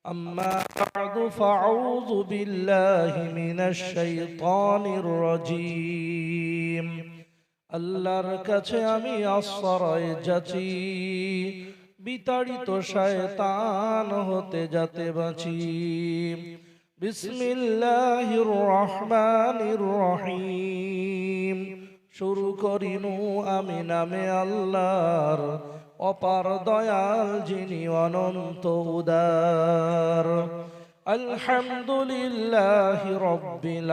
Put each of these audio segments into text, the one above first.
أما بعد فأعوذ بالله من الشيطان الرجيم আল্লাহর কাছে আমি আশ্রয় যাচি বিতাড়িত শয়তান হতে যাতে বাঁচি। বিসমিল্লাহির রহমানির রহিম। শুরু করিনু আমি নামে আল্লাহর, অপার দয়াল যিনি অনন্ত উদার। আলহামদুলিল্লাহি রাব্বিল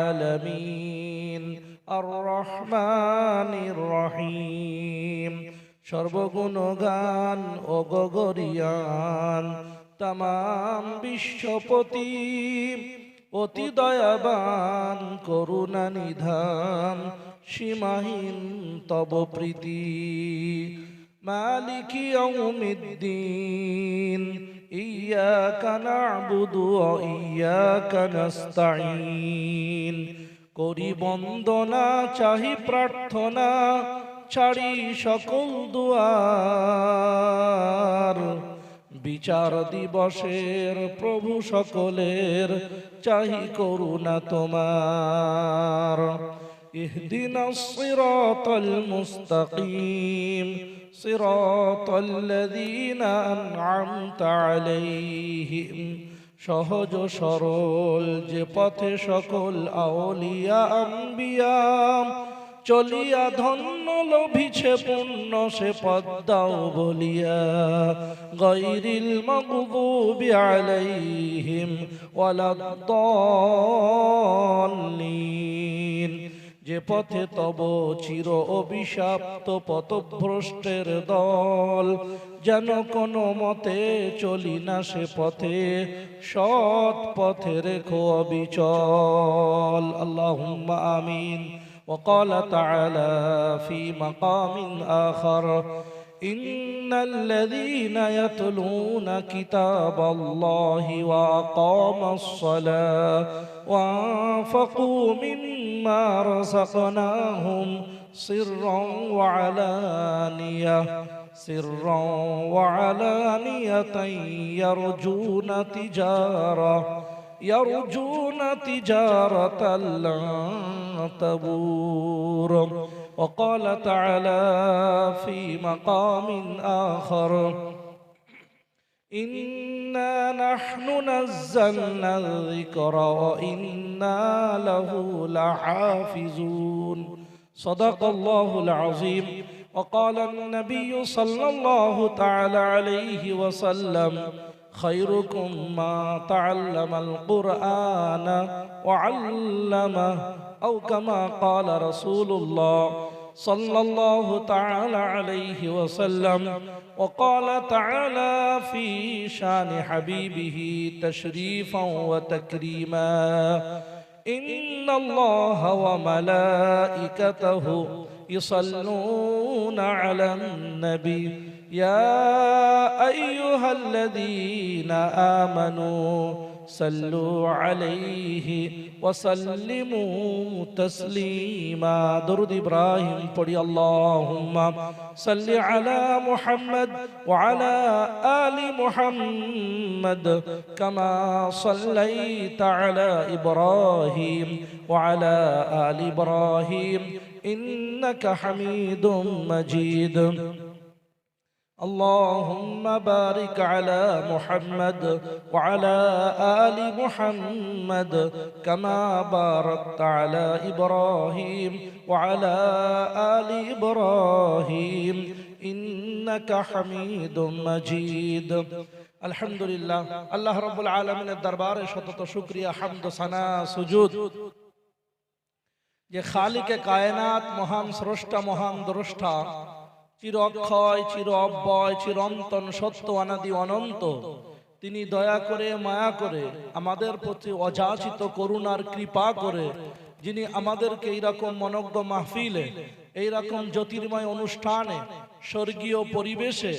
আলামিন আর রহমানির রহিম। সর্বগুণগান ও গগরিয়ান তামাম বিশ্বপতি, অতি দয়াবান করুণা নিধান, সীমাহীন তব প্রীতি। মালিকি ইয়াউমিদ্দিন ইয়্যাকা না'বুদু ওয়া ইয়্যাকা নাস্তাঈন। করি বন্দনা চাহি প্রার্থনা, ছাড়ি সকল দুয়ার। বিচার দিবসের প্রভু সকলের, চাহি করুণা তোমার। ইহদিনাস সিরাতাল মুস্তাকিম সিরাতাল্লাযীনা আন'আমতা আলাইহিম। সহজ সরল যে পথে সকল আউলিয়া আম্বিয়া চলিয়া ধন্য লভিছে পুণ্য সে পথ দাও বলিয়া। গায়রিল মাগদুবি আলাইহিম ওয়ালাদ-দাল্লিন। যে পথে তব চির অভিশাপ্ত পথভ্রষ্টের দল, যেন কোনো মতে চলি না সে পথে, সৎ পথে রেখো অবিচল। আল্লাহুম্মা আমিন। وقال تعالى في مقام آخر: إن الذين يتلون كتاب الله وأقاموا الصلاة وأنفقوا مما رزقناهم سرا وعلانية يرجون تجارة لن تبور. وقال تعالى في مقام آخر: إنا نحن نزلنا الذكر وإنا له لحافظون. صدق الله العظيم. وقال النبي صلى الله تعالى عليه وسلم: خيركم ما تعلم القرآن وعلمه، أو كما قال رسول الله صلى الله تعالى عليه وسلم. وقال تعالى في شان حبيبه تشريفا وتكريما: إن الله وملائكته يصلون على النبي يا أيها الذين آمنوا صلوا عليه وسلموا تسليما. درود إبراهيم پڑھی اللهم صل على محمد وعلى آل محمد كما صليت على إبراهيم وعلى آل إبراهيم إنك حميد مجيد. اللهم بارك على محمد وعلى آل محمد كما باركت على إبراهيم وعلى آل إبراهيم إنك حميد مجيد. আলহামদুলিল্লাহ, আল্লাহ রাব্বুল আলামিনের দরবারে শতত শুকরিয়া, হামদ, সানা, সুজুদ যে খালিকে কায়নাত, মহান স্রষ্টা, মহান দ্রষ্টা, চির অক্ষয়, চির অব্যয়, চিরন্তন, সত্য, অনাদি, অনন্ত, তিনি দয়া করে, মায়া করে আমাদের প্রতি অযাচিত করুণার কৃপা করে, যিনি আমাদেরকে এইরকম মনজ্ঞ মাহফিলে, এইরকম জ্যোতির্ময় অনুষ্ঠানে, স্বর্গীয় পরিবেশে,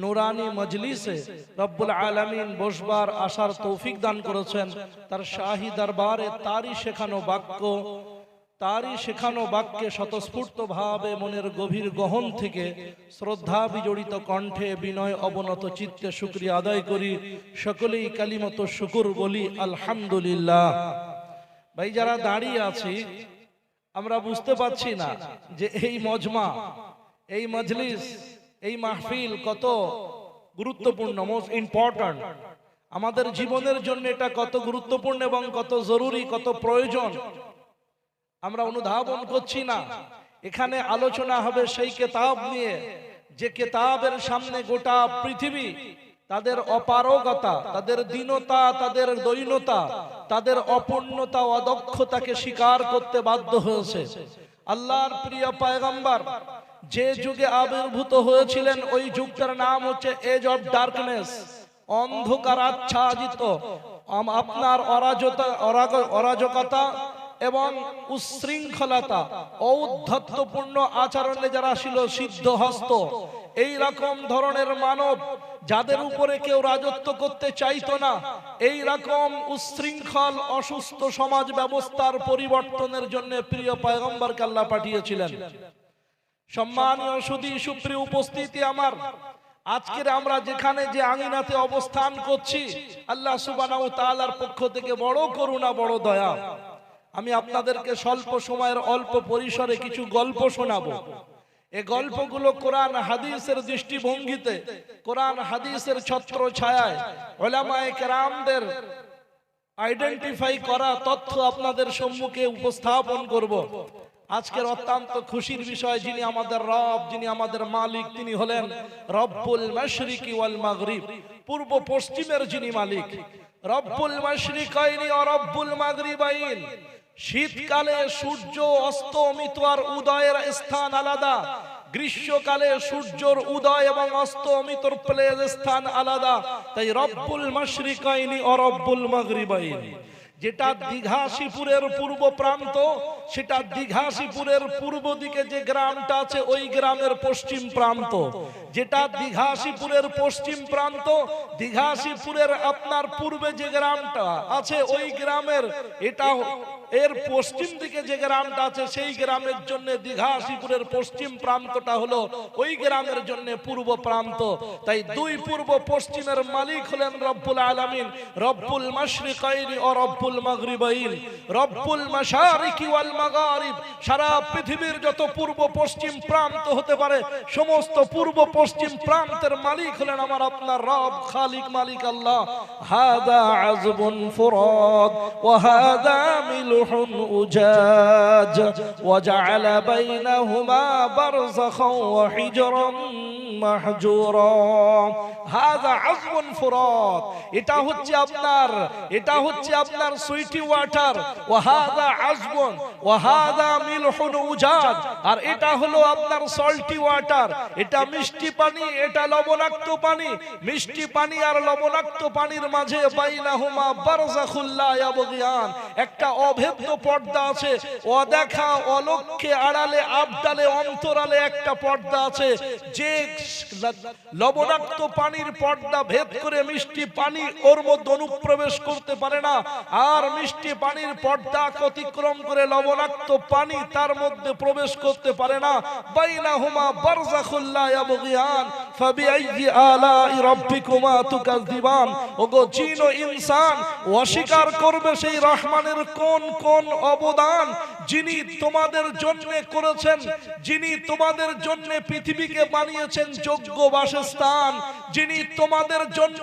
নুরানি মজলিসে রব্বুল আলামিন বসবার আসার তৌফিক দান করেছেন। তার শাহী দরবারে তারই শেখানো বাক্য তারই শেখানো বাক্যে স্বতঃস্ফূর্তভাবে মনের গভীর গহন থেকে শ্রদ্ধা বিজড়িত কণ্ঠে বিনয় অবনত চিত্তে শুকরিয়া আদায় করি। সকলেই কালিমত শুকুর বলি আলহামদুলিল্লাহ। ভাই, যারা দাঁড়িয়ে আছি আমরা বুঝতে পারছি না যে এই মজমা, এই মজলিস, এই মাহফিল কত গুরুত্বপূর্ণ, মোস্ট ইম্পর্ট্যান্ট। আমাদের জীবনের জন্য এটা কত গুরুত্বপূর্ণ এবং কত জরুরি, কত প্রয়োজন আমরা অনুধাবন করছি না। এখানে আলোচনা হবে সেই কিতাব নিয়ে, যে কিতাবের সামনে গোটা পৃথিবী তাদের অপারগতা, তাদের দীনতা, তাদের দৈনতা, তাদের অপূর্ণতা, অদক্ষতাকে স্বীকার করতে বাধ্য হয়েছে। আল্লাহর প্রিয় পয়গম্বর যে যুগে আবির্ভূত হয়েছিলেন ওই যুগটার নাম হচ্ছে এজ অফ ডার্কনেস, অন্ধকার আচ্ছাদিত। আপনার অরাজকতা এবং উশৃঙ্খলতা, ঔদ্ধত্যপূর্ণ আচরণে যারা ছিল সিদ্ধহস্ত, এই রকম ধরনের মানব যাদের উপরে কেউ রাজত্ব করতে চাইতো না, এই রকম উশৃঙ্খল অসুস্থ সমাজ ব্যবস্থার পরিবর্তনের জন্য প্রিয় পয়গম্বরকে আল্লাহ পাঠিয়েছিলেন। সম্মানীয় সুধী সুপ্রিয় উপস্থিতি আমার, আজকের আমরা যেখানে যে আঙিনাতে অবস্থান করছি, আল্লাহ সুবহানাহু ওয়া তাআলার পক্ষ থেকে বড় করুণা, বড় দয়া। আমি আপনাদেরকে স্বল্প সময়ের অল্প পরিসরে কিছু গল্প শোনাবো। এই গল্পগুলো কোরআন হাদিসের দৃষ্টিভঙ্গিতে, কোরআন হাদিসের ছত্র ছায়ায় উলামায়ে কেরামদের আইডেন্টিফাই করা তথ্য আপনাদের সম্মুখে উপস্থাপন করব। আজকের অত্যন্ত খুশির বিষয়, যিনি আমাদের রব, যিনি আমাদের মালিক, তিনি হলেন রব্বুল মাশরিকি ওয়াল মাগরিব, পূর্ব পশ্চিমের যিনি মালিক। রব্বুল মাশরিকাইনি ওয়া রব্বুল মাগরিবাইন। শীতকালে সূর্য অস্তমিত আর উদয়ের স্থান আলাদা, গ্রীষ্মকালে সূর্যের উদয় এবং অস্তমিতর স্থান আলাদা। তাই রব্বুল মাশরিকাইনি ওয়া রব্বুল মাগরিবাইন। যেটা দীঘাশিপুরের পূর্ব প্রান্ত, সেটা দীঘাশিপুরের পূর্ব দিকে যে গ্রামটা আছে ওই গ্রামের পশ্চিম প্রান্ত। যেটা দীঘাশিপুরের পশ্চিম প্রান্ত, দীঘাশিপুরের আপনার পূর্বে যে গ্রামটা আছে ওই গ্রামের, এটা এর পশ্চিম দিকে যে গ্রামটা আছে সেই গ্রামের জন্য দীঘাশিপুরের পশ্চিম প্রান্তটা হলো ওই গ্রামের জন্য পূর্ব প্রান্ত। তাই দুই পূর্ব পশ্চিমের মালিক হলেন রব্বুল আলামিন, রব্বুল মাশরিকাইনি ও রব্বুল মাগরিবাইন, রব্বুল মাশারিকি ওয়াল মাগারিব। সারা পৃথিবীর যত পূর্ব পশ্চিম প্রান্ত হতে পারে সমস্ত পূর্ব পশ্চিম প্রান্তের মালিক হলেন আমার আপনার রব, খালিক, মালিক আল্লাহ। হাদা আযবুন ফুরাদ ওয়া হাদা মিলহুন উজাজ ওয়া জাআলা বাইনাহুমা বারযাখান ওয়া হিজরান মাহজুরা। হাদা আযবুন ফুরাদ, এটা হচ্ছে আপনার সুইটি ওয়াটার। ওয়া হাদা আযবুন ওয়া হাদা মিলহুন উজাজ, আর এটা হলো আপনার সল্টি ওয়াটার। এটা মিষ্টি পানি, এটা লবণাক্ত পানি। মিষ্টি পানি আর লবণাক্ত পানির মাঝে বাইনাহুমা বারযাখুল লা ইয়াবগিয়ান, একটা অভেদ্য পর্দা আছে। অদেখা, অলক্ষ্যে, আড়ালে, আবডালে, অন্তরালে একটা পর্দা আছে। যে লবণাক্ত পানির পর্দা ভেদ করে মিষ্টি পানি ওর মধ্যে অনুপ্রবেশ করতে পারে না, আর মিষ্টি পানির পর্দা অতিক্রম করে লবণাক্ত পানি তার মধ্যে প্রবেশ করতে পারে না। বাইনাহুমা বারযাখুল লা ইয়াবগিয়ান ফাবিআইয়ি আলাই রাব্বিকুমা তুকাযযিবান। ওগো জিন ও ইনসান, অস্বীকার করবে সেই রহমানের কোন কোন অবদান যিনি তোমাদের জন্য করেছেন, যিনি তোমাদের জন্য পৃথিবীকে বানিয়েছেন যোগ্য বাসস্থান, যিনি তোমাদের জন্য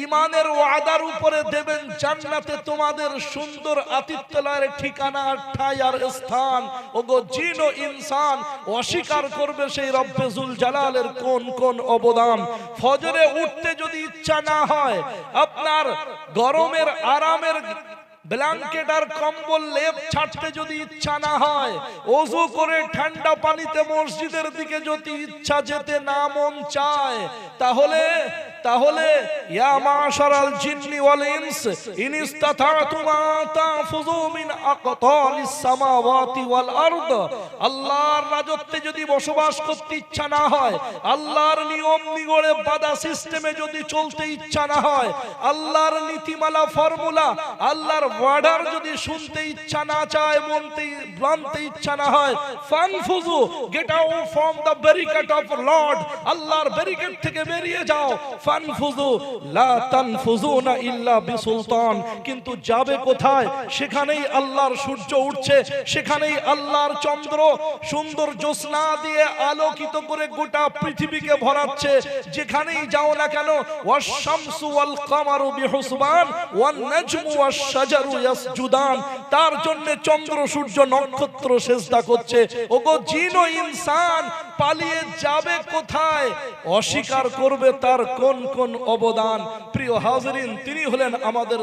ঈমানের ওয়াদার উপরে দেবেন জান্নাতে তোমাদের সুন্দর আতিথ্যালয়ের ঠিকানা, ঠাঁই আর স্থান। ওগো জিন ও ইনসান, অস্বীকার করবে সেই রব্বে জুল জালালের কোন কোন অবদান। ফজরে উঠতে যদি ইচ্ছা না হয়, আপনার গরমের আরামের ব্ল্যাঙ্কেট আর কম্বল লেপ ছাড়তে যদি ইচ্ছা না হয়, ওযু করে ঠান্ডা পানিতে মসজিদের দিকে যদি ইচ্ছা যেতে না মন চায়, তাহলে তাহলে ইয়া মাশারাল জিন্নি ওয়াল ইনস ইন ইসতাতাতুম তাফুযু মিন আকতারিস সামাওয়াতি ওয়াল আরদ, আল্লাহর রাজত্বে যদি বসবাস করতে ইচ্ছা না হয়, আল্লাহর নিয়ম নিগড়ে বাধা সিস্টেমে যদি চলতে ইচ্ছা না হয়, আল্লাহর নীতিমালা ফর্মুলা আল্লাহর ওয়ার্ডার যদি শুনতে ইচ্ছা না চায়, মানতে ইচ্ছা না হয়, ফানফুযু, get out from the barricade of lord, আল্লাহর ব্যারিকেড থেকে বেরিয়ে যাও। ফানফুযু লা তানফুযুনা ইল্লা বিসুলতান, কিন্তু যাবে কোথায়? সেখানেই আল্লাহর সূর্য উঠছে, সেখানেই আল্লাহর চন্দ্র সুন্দর জ্যোৎস্না দিয়ে আলোকিত করে গোটা পৃথিবীকে ভরাচ্ছে। যেখানেই যাও না কেন, ওয়াশ শামসু ওয়াল কামারু বিহুসবান ওয়ান নাজমু ওয়াশ শাজারু ইয়াসজুদান, তার জন্য চন্দ্র সূর্য নক্ষত্র সেজদা করছে। ওগো জিন ও ইনসান, পালিয়ে যাবে কোথায়? অস্বীকার করবে তার কোন কোন অবদান। প্রিয় হাজরিন, তিনি হলেন আমাদের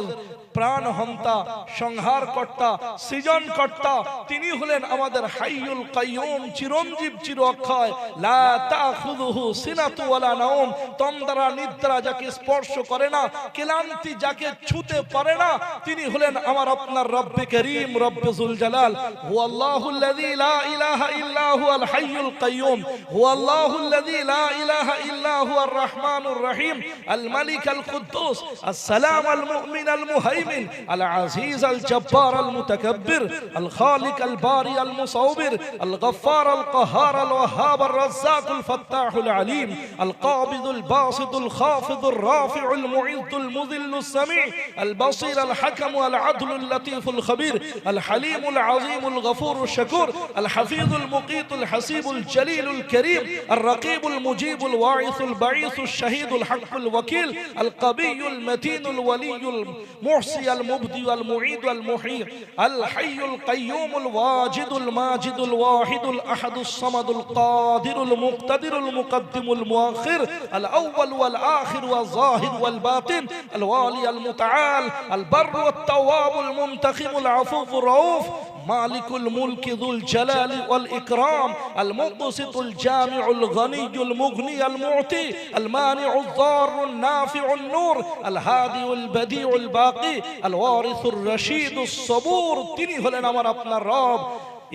প্রাণহন্তা, সংহারকর্তা, সৃজনকর্তা। তিনি হলেন আমাদের হাইয়ুল কাইয়ুম, চিরঞ্জীব, চির অক্ষয়। লা তাখুযুহু সিনাতু ওয়ালা নাওম, তন্দ্রা নিদ্রা যাকে স্পর্শ করে না, ক্লান্তি যাকে ছুতে পারে না, তিনি হলেন আমার আপনার রব্বে করিম, রব্বে যুল জালাল। হুয়াল্লাহুল্লাযী লা ইলাহা ইল্লা হুয়াল হাইয়ুল কাইয়ুম, হুয়াল্লাহুল্লাযী লা ইলাহা ইল্লা হুয়ার রহমানুর রহিম, আল মালিক আল কুদ্দুস, আসসালাম আল মুমিন আল মুহাইমিন العزيز الجبار المتكبر الخالق الباري المصور الغفار القهار الوهاب الرزاق الفتاح العليم القابض الباسط الخافض الرافع المعز المذل السميع البصير الحكم العدل اللطيف الخبير الحليم العظيم الغفور الشكور الحفيظ المقيت الحسيب الجليل الكريم الرقيب المجيب الواعث البعيث الشهيد الحق الوكيل القوي المتين الولي المحسن المبدي والمعيد والمحيي الحي القيوم الواجد الماجد الواحد الأحد الصمد القادر المقتدر المقدم المؤخر الأول والآخر والظاهر والباطن الوالي المتعال البر والتواب المنتقم العفو الرؤوف مالك الملك ذو الجلال والإكرام المقسط الجامع الغني المغني المعطي المانع الضار النافع النور الهادي البديع الباقي الوارث الرشيد الصبور। তিনি হলেন আমার আপনার রব।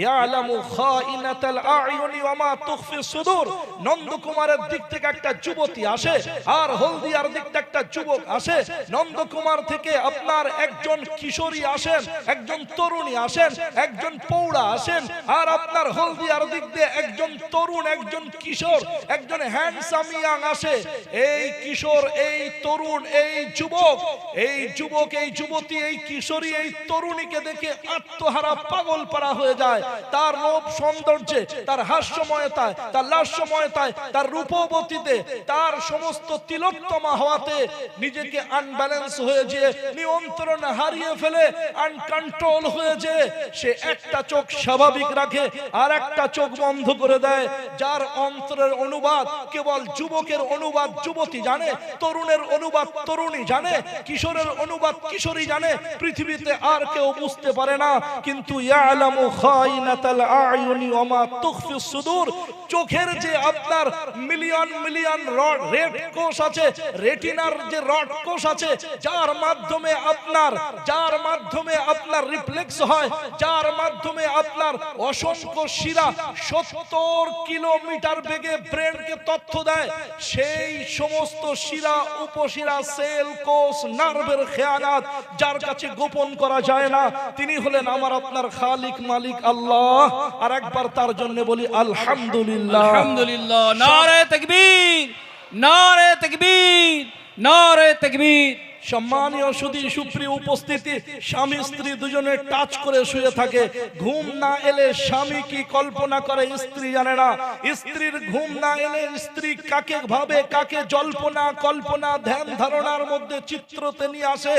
ইয়ালামু খাইনাতাল আয়ুনি ওয়া মা তুখফি সুদূর, নন্দকুমারের দিক থেকে একটা যুবতী আসে, আর হলদিয়ার দিক থেকে একটা যুবক আসে। নন্দকুমার থেকে আপনার একজন কিশোরী আসেন, একজন তরুণী আসেন, একজন পৌড়া আসেন, আর আপনার হলদিয়ার দিক দিয়ে একজন তরুণ, একজন কিশোর, একজন হ্যান্ডসাম ইয়াং আসে। এই কিশোর, এই তরুণ, এই যুবক, এই যুবক, এই যুবতী, এই কিশোরী, এই তরুণীকে দেখে আত্মহারা, পাগল পারা হয়ে যায়। তার রূপ সৌন্দর্যে, তার হাস্যময়তায়, তার লাস্যময়তায়, তার রূপবতীতে, তার সমস্ত তিলোত্তমা হওয়াতে নিজেকে আনব্যালেন্স হয়ে যে, নিয়ন্ত্রণ হারিয়ে ফেলে, আনকন্ট্রোল হয়ে যে, সে একটা চোখ স্বাভাবিক রাখে আর একটা চোখ বন্ধ করে দেয়। যার অন্তরের অনুবাদ কেবল যুবকের অনুবাদ যুবতী জানে, তরুণের অনুবাদ তরুণী জানে, কিশোরের অনুবাদ কিশোরী জানে, পৃথিবীতে আর কেউ বুঝতে পারে না। কিন্তু ইয়ালামু খাইনাতাল আয়ুনি ওয়া মা তুখফি সুদূর, চোখের যে আপনার মিলিয়ন মিলিয়ন রেড কোষ আছে, রেটিনার যে রড কোষ আছে, যার মাধ্যমে আপনার রিফ্লেক্স হয়, যার মাধ্যমে আপনার অসংখ্য শিরা 70 কিলোমিটার বেগে ব্রেনকে তথ্য দেয়, সেই সমস্ত শিরা, উপশিরা, সেল, কোষ, নার্ভের খেয়ানাত যার কাছে গোপন করা যায় না, তিনি হলেন আমার আপনার খালিক, মালিক আল্লাহ। আর একবার তার জন্য বলি আলহামদুলিল্লাহ, আলহামদুলিল্লাহ। নারে তাকবীর, নারে তাকবীর, নারে তাকবীর। সম্মানীয় সুধী সুপ্রিয় উপস্থিতি, স্বামী স্ত্রী দুজনে টাচ করে শুয়ে থাকে। ঘুম না এলে স্বামী কি কল্পনা করে স্ত্রী জানে না। স্ত্রীর ঘুম না এলে স্ত্রী কাকে ভাবে, কাকে জল্পনা কল্পনা ধ্যান ধারণার মধ্যে চিত্রতে নিয়ে আসে,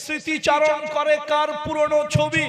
স্মৃতিচারণ করে কার পুরনো ছবি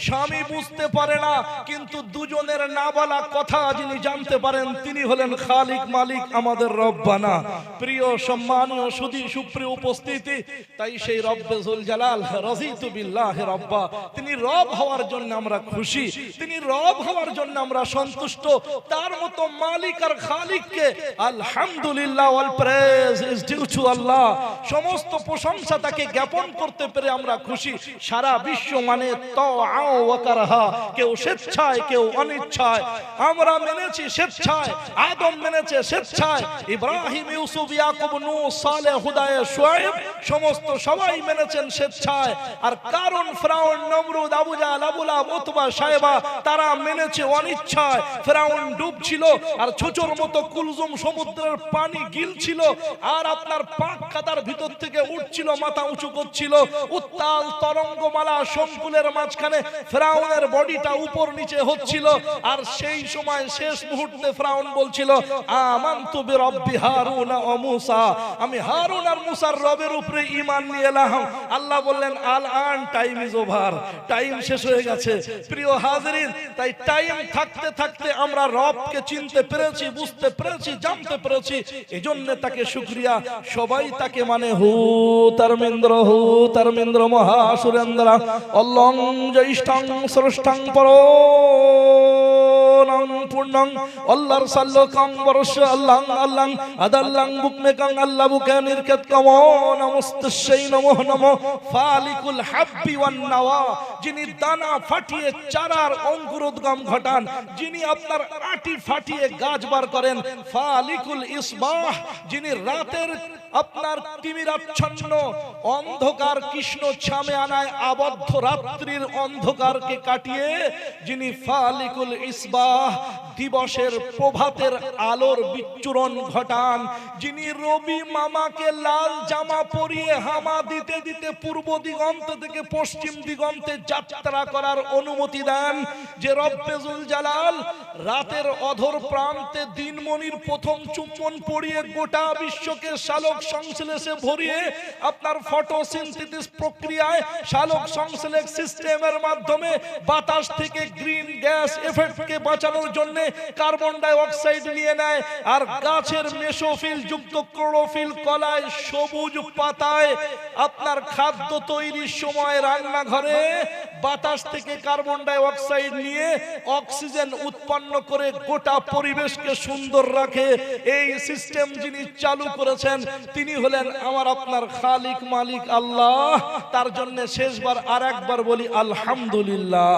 স্বামী বুঝতে পারে না। কিন্তু দুজনের না বলা কথা যিনি জানতে পারেন, তিনি হলেন খালিক, মালিক, আমাদের রব্বানা। প্রিয় সম্মানীয় সুধী সুপ্রিয় উপস্থিতি, তাই সেই রব্বে জুল জালাল রাযিতু বিল্লাহি রব্বা, তিনি রব হওয়ার জন্য আমরা খুশি, তিনি রব হওয়ার জন্য আমরা সন্তুষ্ট। তার মতো মালিক আর খালিককে আলহামদুলিল্লাহ, all praise is due to Allah, সমস্ত প্রশংসা তাকে জ্ঞাপন করতে পেরে আমরা খুশি। সারা বিশ্ব মানে তাআ ওয়া কারহা, কেউ স্বেচ্ছায় কেউ অনিচ্ছায়। আমরা মেনেছি স্বেচ্ছায়, আদম মেনেছে স্বেচ্ছায়, ইব্রাহিম, ইউসুফ, ইয়াকুব, নূহ, সালেহ, হুদায়, শুআয়ব সমস্ত সবাই মেনেছেন স্বেচ্ছায়। আর কারণ ফিরাউন, নমরুদ, আবু জাহল, আবু লাহাব, উতবা, শায়বা তারা মেনেছে অনিচ্ছায়। ফিরাউন ডুবছিল আর ছোচর মতো কুলজুম সমুদ্রের পানি গিলছিল, আর আপনার পাক কাদার ভিতর থেকে উঠছিল, মাথা উঁচু করছিল, উত্তাল তরঙ্গমালা শঙ্কুলের মাঝখানে ফিরাউনের বডিটা উপর নিচে হচ্ছিল। আর সেই সময় শেষ মুহূর্তে ফিরাউন বলছিল আমানতু বিরব্বি হারুন ওয়া মূসা, আমি হারুন আর মূসার রবের উপরে ঈমান নিয়ে এলাম। আল্লাহ বললেন আল আন টাইম ইজ ওভার, টাইম শেষ হয়ে গেছে। প্রিয় হাজিরিন, তাই টাইম থাকতে থাকতে আমরা রবকে চিনতে পেরেছি, বুঝতে পেরেছি, জানতে পেরেছি, এজন্য তাকে শুকরিয়া। সবাই তাকে মানে হু ধর্মেন্দ্র মহা সুরেন্দ্র অল্লং জ্যৈষ্ঠং শ্রেষ্ঠং পরং পূর্ণং অল্লাহর সাল্লকাং বরশ আল্লাহ আল্লাহ আদাল্লাং বুকমেকাং আল্লাহ বুকে নির্কেত কাম নমস্তেই নমঃ নমঃ ফালিকুল হাব্বি ওয়ান নাওয়া, যিনি দানা ফাটিয়ে চারার অঙ্কুরোদ্গম ঘটান, যিনি আপনার আটি ফাটিয়ে গাছ বার করেন। ফালিকুল ইসবাহ, যিনি রাতের আপনার তিমিরাচ্ছন্ন অন্ধকার কৃষ্ণ ছামে আনায় আবদ্ধ রাত্রির অন্ধকারকে কাটিয়ে যিনি ফালিকুল ইসবাহ, দিবসের প্রভাতের আলোর বিচ্ছুরণ ঘটান, যিনি রবি মামাকে লাল জামা পরিয়ে হামা দিতে দিতে পূর্ব দিগন্ত থেকে পশ্চিম দিগন্তে যাত্রা করার অনুমতি দেন, যে রব্বে জুল জালাল রাতের অধর প্রান্তে দিনমণির প্রথম চুম্বন পড়িয়ে গোটা বিশ্বকে শালক সংশ্লেষে ভরিয়ে আপনার ফটোসিনথেসিস প্রক্রিয়ায় শালক সংশ্লেষ সিস্টেমের মাধ্যমে বাতাস থেকে গ্রিন গ্যাস এফেক্টকে বাঁচানোর জন্য কার্বন ডাই অক্সাইড নিয়ে নেয়, আর গাছের মেসোফিল যুক্ত ক্লোরোফিল কলায় সবুজ পাতায় আপনার খাদ্য তৈরির সময় রান্নাঘরে বাতাস থেকে কার্বন ডাই অক্সাইড নিয়ে অক্সিজেন উৎপন্ন করে গোটা পরিবেশকে সুন্দর রাখে। এই সিস্টেম যিনি চালু করেছেন তিনি হলেন আমার আপনার খালিক মালিক আল্লাহ। তার জন্য শেষবার আর একবার বলি আলহামদুলিল্লাহ।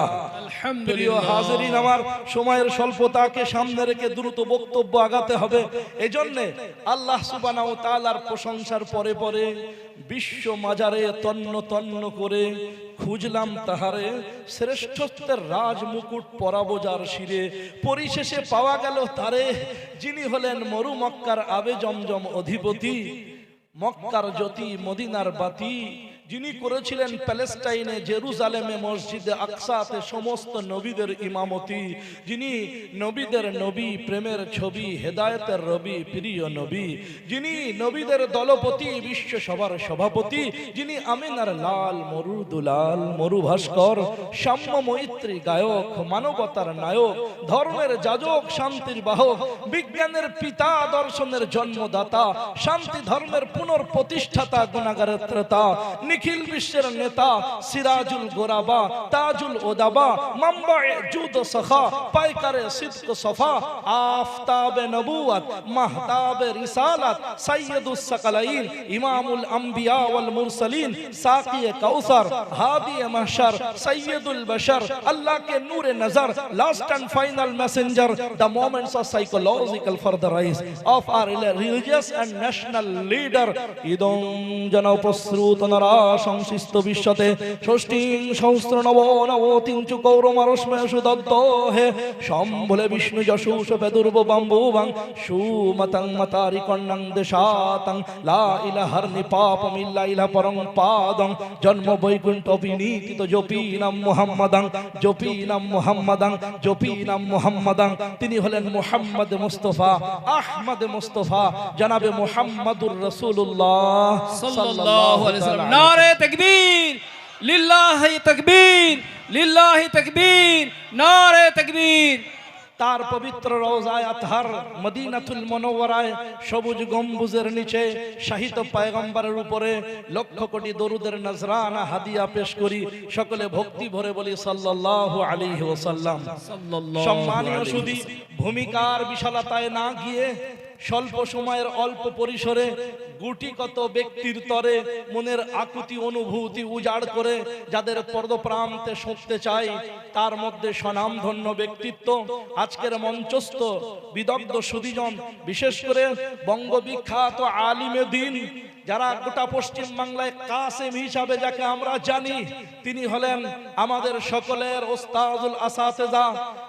প্রিয় হাজিরিন, আমার সময়ের স্বল্পতাকে সামনে রেখে দ্রুত বক্তব্য আগাতে হবে। এজন্য আল্লাহ সুবহানাহু ওয়া তাআলার প্রশংসার পরে পরে বিশ্ব মাজারে তন্ন তন্ন করে খুঁজলাম তাহারে, শ্রেষ্ঠত্বের রাজ মুকুট পরাবো যার শিরে, পরিশেষে পাওয়া গেল তারে, যিনি হলেন মরু মক্কার আবে জমজম অধিপতি, মক্কার জ্যোতি মদিনার বাতি, যিনি করেছিলেন প্যালেস্টাইনে জেরুজালেমে মসজিদে আকসাতে সমস্ত নবীদের ইমামতি, যিনি নবীদের নবী, প্রেমের ছবি, হেদায়েতের রবি, প্রিয় নবী, যিনি নবীদের দলপতি, বিশ্ব সভার সভাপতি, যিনি আমিনার লাল, মরু দুলাল, মরু ভাস্কর, সাম্য মৈত্রী গায়ক, মানবতার নায়ক, ধর্মের যাজক, শান্তির বাহক, বিজ্ঞানের পিতা, দর্শনের জন্মদাতা, শান্তি ধর্মের পুনঃপ্রতিষ্ঠাতা, গুণাগারের ত্রেতা, নিখিল বিশ্বের নেতা, সিরাজুল গোরাবা, তাজুল ওদাবা, মাম্বায়ে জুদ সখা, পায়কারে সিদক সফা, আফতাবে নবুয়ত, মাহতাবে রিসালাত, সাইয়্যিদুস সাকালাইন, ইমামুল আম্বিয়া ওয়াল মুরসালিন, সাকিয়ে কাউসার, হাদিয়ে মাহশার, সাইয়্যিদুল বাশার, আল্লাহ के नूर नजर, last and final messenger, the moments are psychological for the rise of our religious and national leader. ইদং জন প্রসৃত নরা সংসিষ্ট বিশ্বতে ষষ্ঠীং সহস্র নব নবতিঞ্চু কৌরমারস্ময় সুদত্ত হে সম্বলে বিষ্ণু যশুষ পেদুর্ব বাম্বুবাং সুমতং মতারি কন্নং দেশাতং লা ইলাহার নিপাপম ইল্লা ইলা পরং পাদং জন্ম বৈকুণ্ঠ বিনীতিত জপিনাম মুহাম্মাদাং, জপিনাম মুহাম্মাদাং, জপিনাম মুহাম্মাদাং। তিনি হলেন মুহাম্মদ মুস্তাফা, আহমদ মুস্তাফা, জনাবে মুহাম্মদুর রাসূলুল্লাহ সাল্লাল্লাহু আলাইহি ওয়াসাল্লাম। নারে তাকবীর, লিল্লাহি তাকবীর, লিল্লাহি তাকবীর, নারে তাকবীর। তার পবিত্র রওজায়ে আতহার মদিনাতুল মুনাওয়ারায় সবুজ গম্বুজের নিচে শাহিদ পয়গম্বরের উপরে লক্ষ কোটি দরুদের নজরানা হাদিয়া পেশ করি। সকলে ভক্তি ভরে বলি সাল্লাল্লাহু আলাইহি ওয়াসাল্লাম। সম্মানীয় সুধী, ভূমিকার বিশালতায় না গিয়ে স্বল্প সময়ের অল্প পরিসরে গুটিকত ব্যক্তির তরে মনের আকুতি অনুভূতি উজাড় করে যাদের পদপ্রান্তে শুনতে চাই, তার মধ্যে স্বনামধন্য ব্যক্তিত্ব আজকের মঞ্চস্থ বিদগ্ধ সুধীজন, বিশেষ করে বঙ্গবিখ্যাত আলিমে দ্বীন, যারা গোটা পশ্চিম বাংলায় কাসেম হিসাবে যাকে আমরা জানি, তিনি হলেন আমাদের সকলের ওস্তাদুল আসাতেজা,